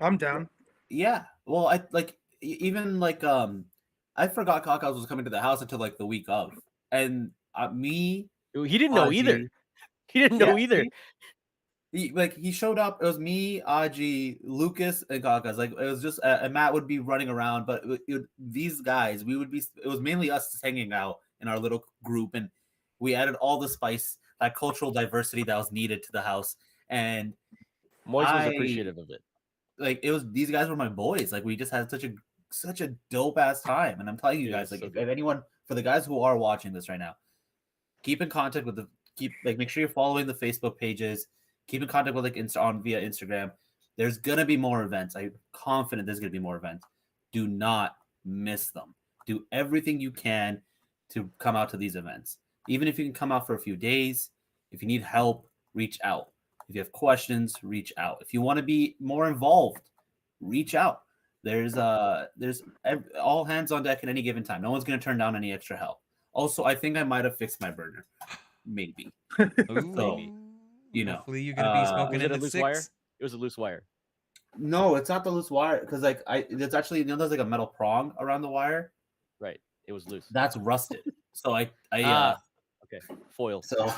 I'm down. Yeah. Well, I like even like I forgot Kakaz was coming to the house until like the week of, and me. He didn't know either. Aji- He didn't know Yeah, either. see? He showed up. It was me, Aji, Lucas, and Gagas. Like it was just and Matt would be running around, but these guys, we would be. It was mainly us hanging out in our little group, and we added all the spice, that cultural diversity that was needed to the house. And Moise was appreciative of it. Like it was, these guys were my boys. Like we just had such a dope ass time. And I'm telling you guys, like so if anyone, for the guys who are watching this right now, keep in contact with make sure you're following the Facebook pages. Keep in contact with via Instagram. There's gonna be more events. I'm confident there's gonna be more events. Do not miss them. Do everything you can to come out to these events. Even if you can come out for a few days, if you need help, reach out. If you have questions, reach out. If you want to be more involved, reach out. There's all hands on deck at any given time. No one's gonna turn down any extra help. Also, I think I might have fixed my burner. Maybe. Maybe. You know, hopefully you're gonna be smoking was it in a at loose 6? wire? It was a loose wire. No, it's not the loose wire because it's actually there's like a metal prong around the wire. Right, it was loose. That's rusted. So okay, foil. So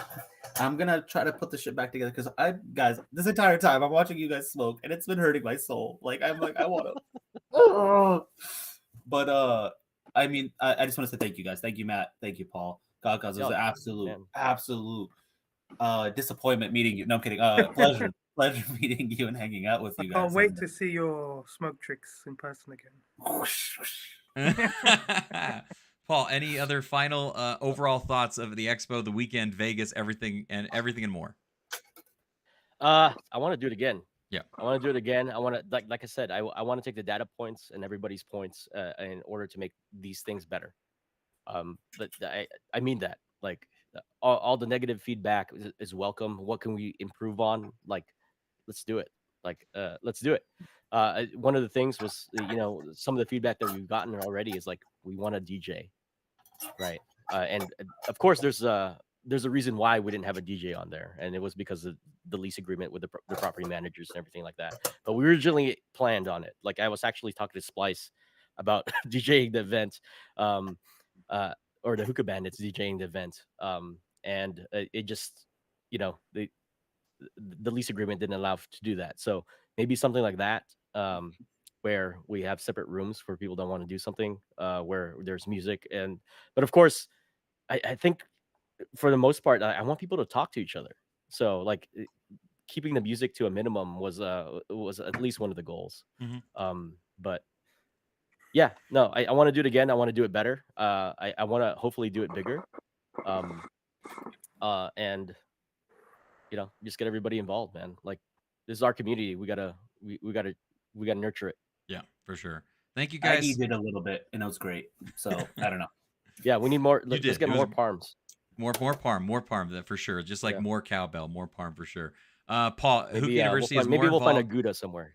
I'm gonna try to put the shit back together because guys, this entire time I'm watching you guys smoke and it's been hurting my soul. Like I'm like I want to. But I mean, I just want to say thank you guys. Thank you, Matt. Thank you, Paul. Gagas, it was an absolute disappointment meeting you. No, I'm kidding. Pleasure meeting you and hanging out with you guys. I can't wait to see your smoke tricks in person again. Paul, any other final overall thoughts of the expo, the weekend, Vegas, everything and more? I want to do it again. Yeah, I want to do it again. I want to like I said, I want to take the data points and everybody's points in order to make these things better. But I mean that, like all the negative feedback is welcome. What can we improve on? Like, let's do it. Like, let's do it. One of the things was, some of the feedback that we've gotten already is like, we want a DJ, right? And of course, there's a reason why we didn't have a DJ on there, and it was because of the lease agreement with the property managers and everything like that. But we originally planned on it. Like, I was actually talking to Splice about DJing the event, or the Hookah Bandits DJing the event, and it just, the lease agreement didn't allow to do that. So maybe something like that, where we have separate rooms for people that want to do something, where there's music. But of course, I think for the most part, I want people to talk to each other. So like keeping the music to a minimum was at least one of the goals. Mm-hmm. But yeah, no, I want to do it again. I want to do it better. I want to hopefully do it bigger. And just get everybody involved, man. Like, this is our community. We gotta nurture it. Yeah, for sure. Thank you guys. I needed a little bit, and it was great. So I don't know. Yeah, we need more. Let's get more parms. More parm, that for sure. Just like more cowbell, more parm for sure. Paul, Maybe, Hookah University is more maybe we'll involved. find a Gouda somewhere,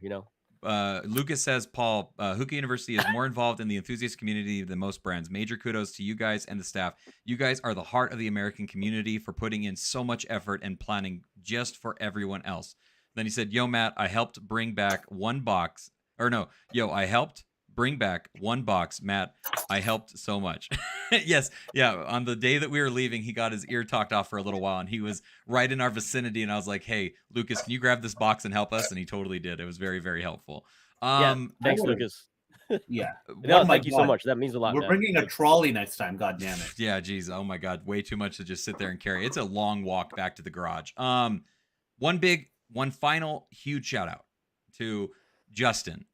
Lucas says, Paul, Hookah University is more involved in the enthusiast community than most brands. Major kudos to you guys and the staff. You guys are the heart of the American community for putting in so much effort and planning just for everyone else. Then he said, yo, Matt, I helped bring back one box. I helped bring back one box. Matt, I helped so much. Yes. Yeah. On the day that we were leaving, he got his ear talked off for a little while and he was right in our vicinity. And I was like, hey, Lucas, can you grab this box and help us? And he totally did. It was very, very helpful. Thanks, Lucas. Yeah. No, thank you so much. That means a lot. We're bringing a trolley next time. God damn it. Yeah. Geez. Oh my God. Way too much to just sit there and carry. It's a long walk back to the garage. One final huge shout out to Justin,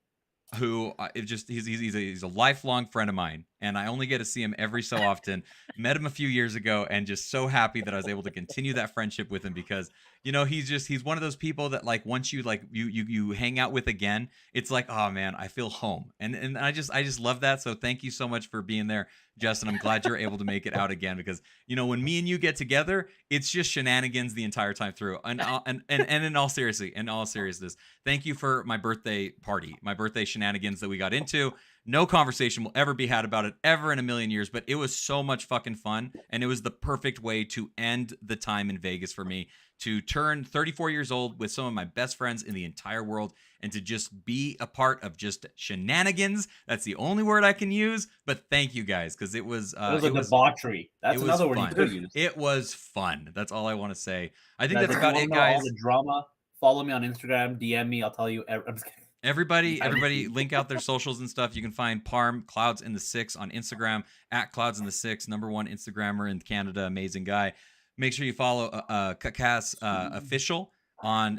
who he's a lifelong friend of mine, and I only get to see him every so often. Met him a few years ago, and just so happy that I was able to continue that friendship with him because he's one of those people that like once you hang out with again, it's like, oh man, I feel home, and I just love that. So thank you so much for being there, Justin. I'm glad you're able to make it out again because when me and you get together, it's just shenanigans the entire time through. And in all seriousness, thank you for my birthday party, my birthday shenanigans that we got into. No conversation will ever be had about it ever in a million years, but it was so much fucking fun. And it was the perfect way to end the time in Vegas for me, to turn 34 years old with some of my best friends in the entire world and to just be a part of just shenanigans. That's the only word I can use, but thank you guys. Cause it was a debauchery. That's another word you could use. It was fun. That's all I want to say. I think that's about it, guys. All the drama Follow me on Instagram, DM me. I'll tell you. I'm just kidding. Everybody, link out their socials and stuff. You can find Parm Clouds in the Six on Instagram at Clouds in the Six, #1 Instagrammer in Canada, amazing guy. Make sure you follow Kakas official on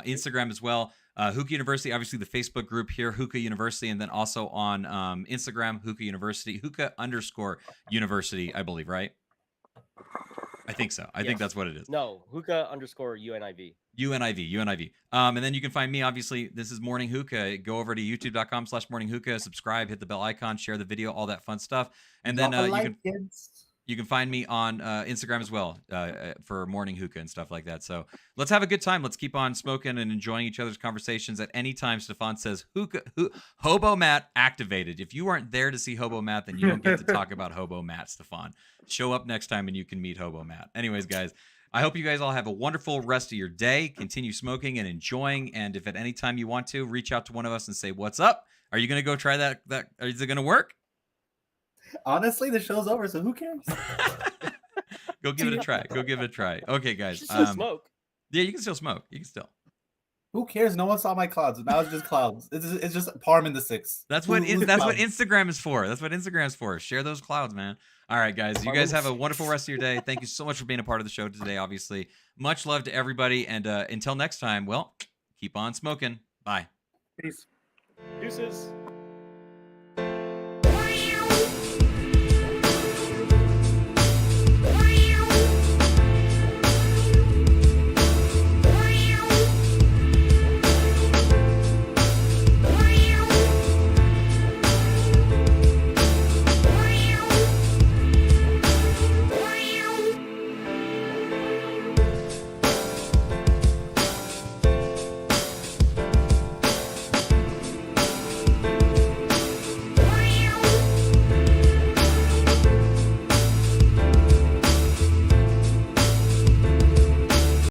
Instagram as well. Hookah University, obviously the Facebook group here, Hookah University, and then also on Instagram, Hookah University, Hookah_University, I believe, right? I think so. I think that's what it is. No, Hookah_UNIV. UNIV. And then you can find me, obviously, this is Morning Hookah. Go over to youtube.com/Morning Hookah, subscribe, hit the bell icon, share the video, all that fun stuff. And then you can find me on Instagram as well for Morning Hookah and stuff like that. So let's have a good time. Let's keep on smoking and enjoying each other's conversations. At any time, Stefan says, Hobo Matt activated. If you aren't there to see Hobo Matt, then you don't get to talk about Hobo Matt, Stefan. Show up next time and you can meet Hobo Matt. Anyways, guys, I hope you guys all have a wonderful rest of your day. Continue smoking and enjoying. And if at any time you want to, reach out to one of us and say, what's up? Are you going to go try that? Is it going to work? Honestly, the show's over, so who cares? Go give it a try. Okay, guys. You can still smoke. Yeah, you can still smoke. You can still. Who cares? No one saw my clouds. Now it's just clouds. It's just Parm in the Six. That's what Instagram is for. That's what Instagram's for. Share those clouds, man. All right, guys. You guys have a wonderful rest of your day. Thank you so much for being a part of the show today, obviously. Much love to everybody. And until next time, well, keep on smoking. Bye. Peace. Deuces.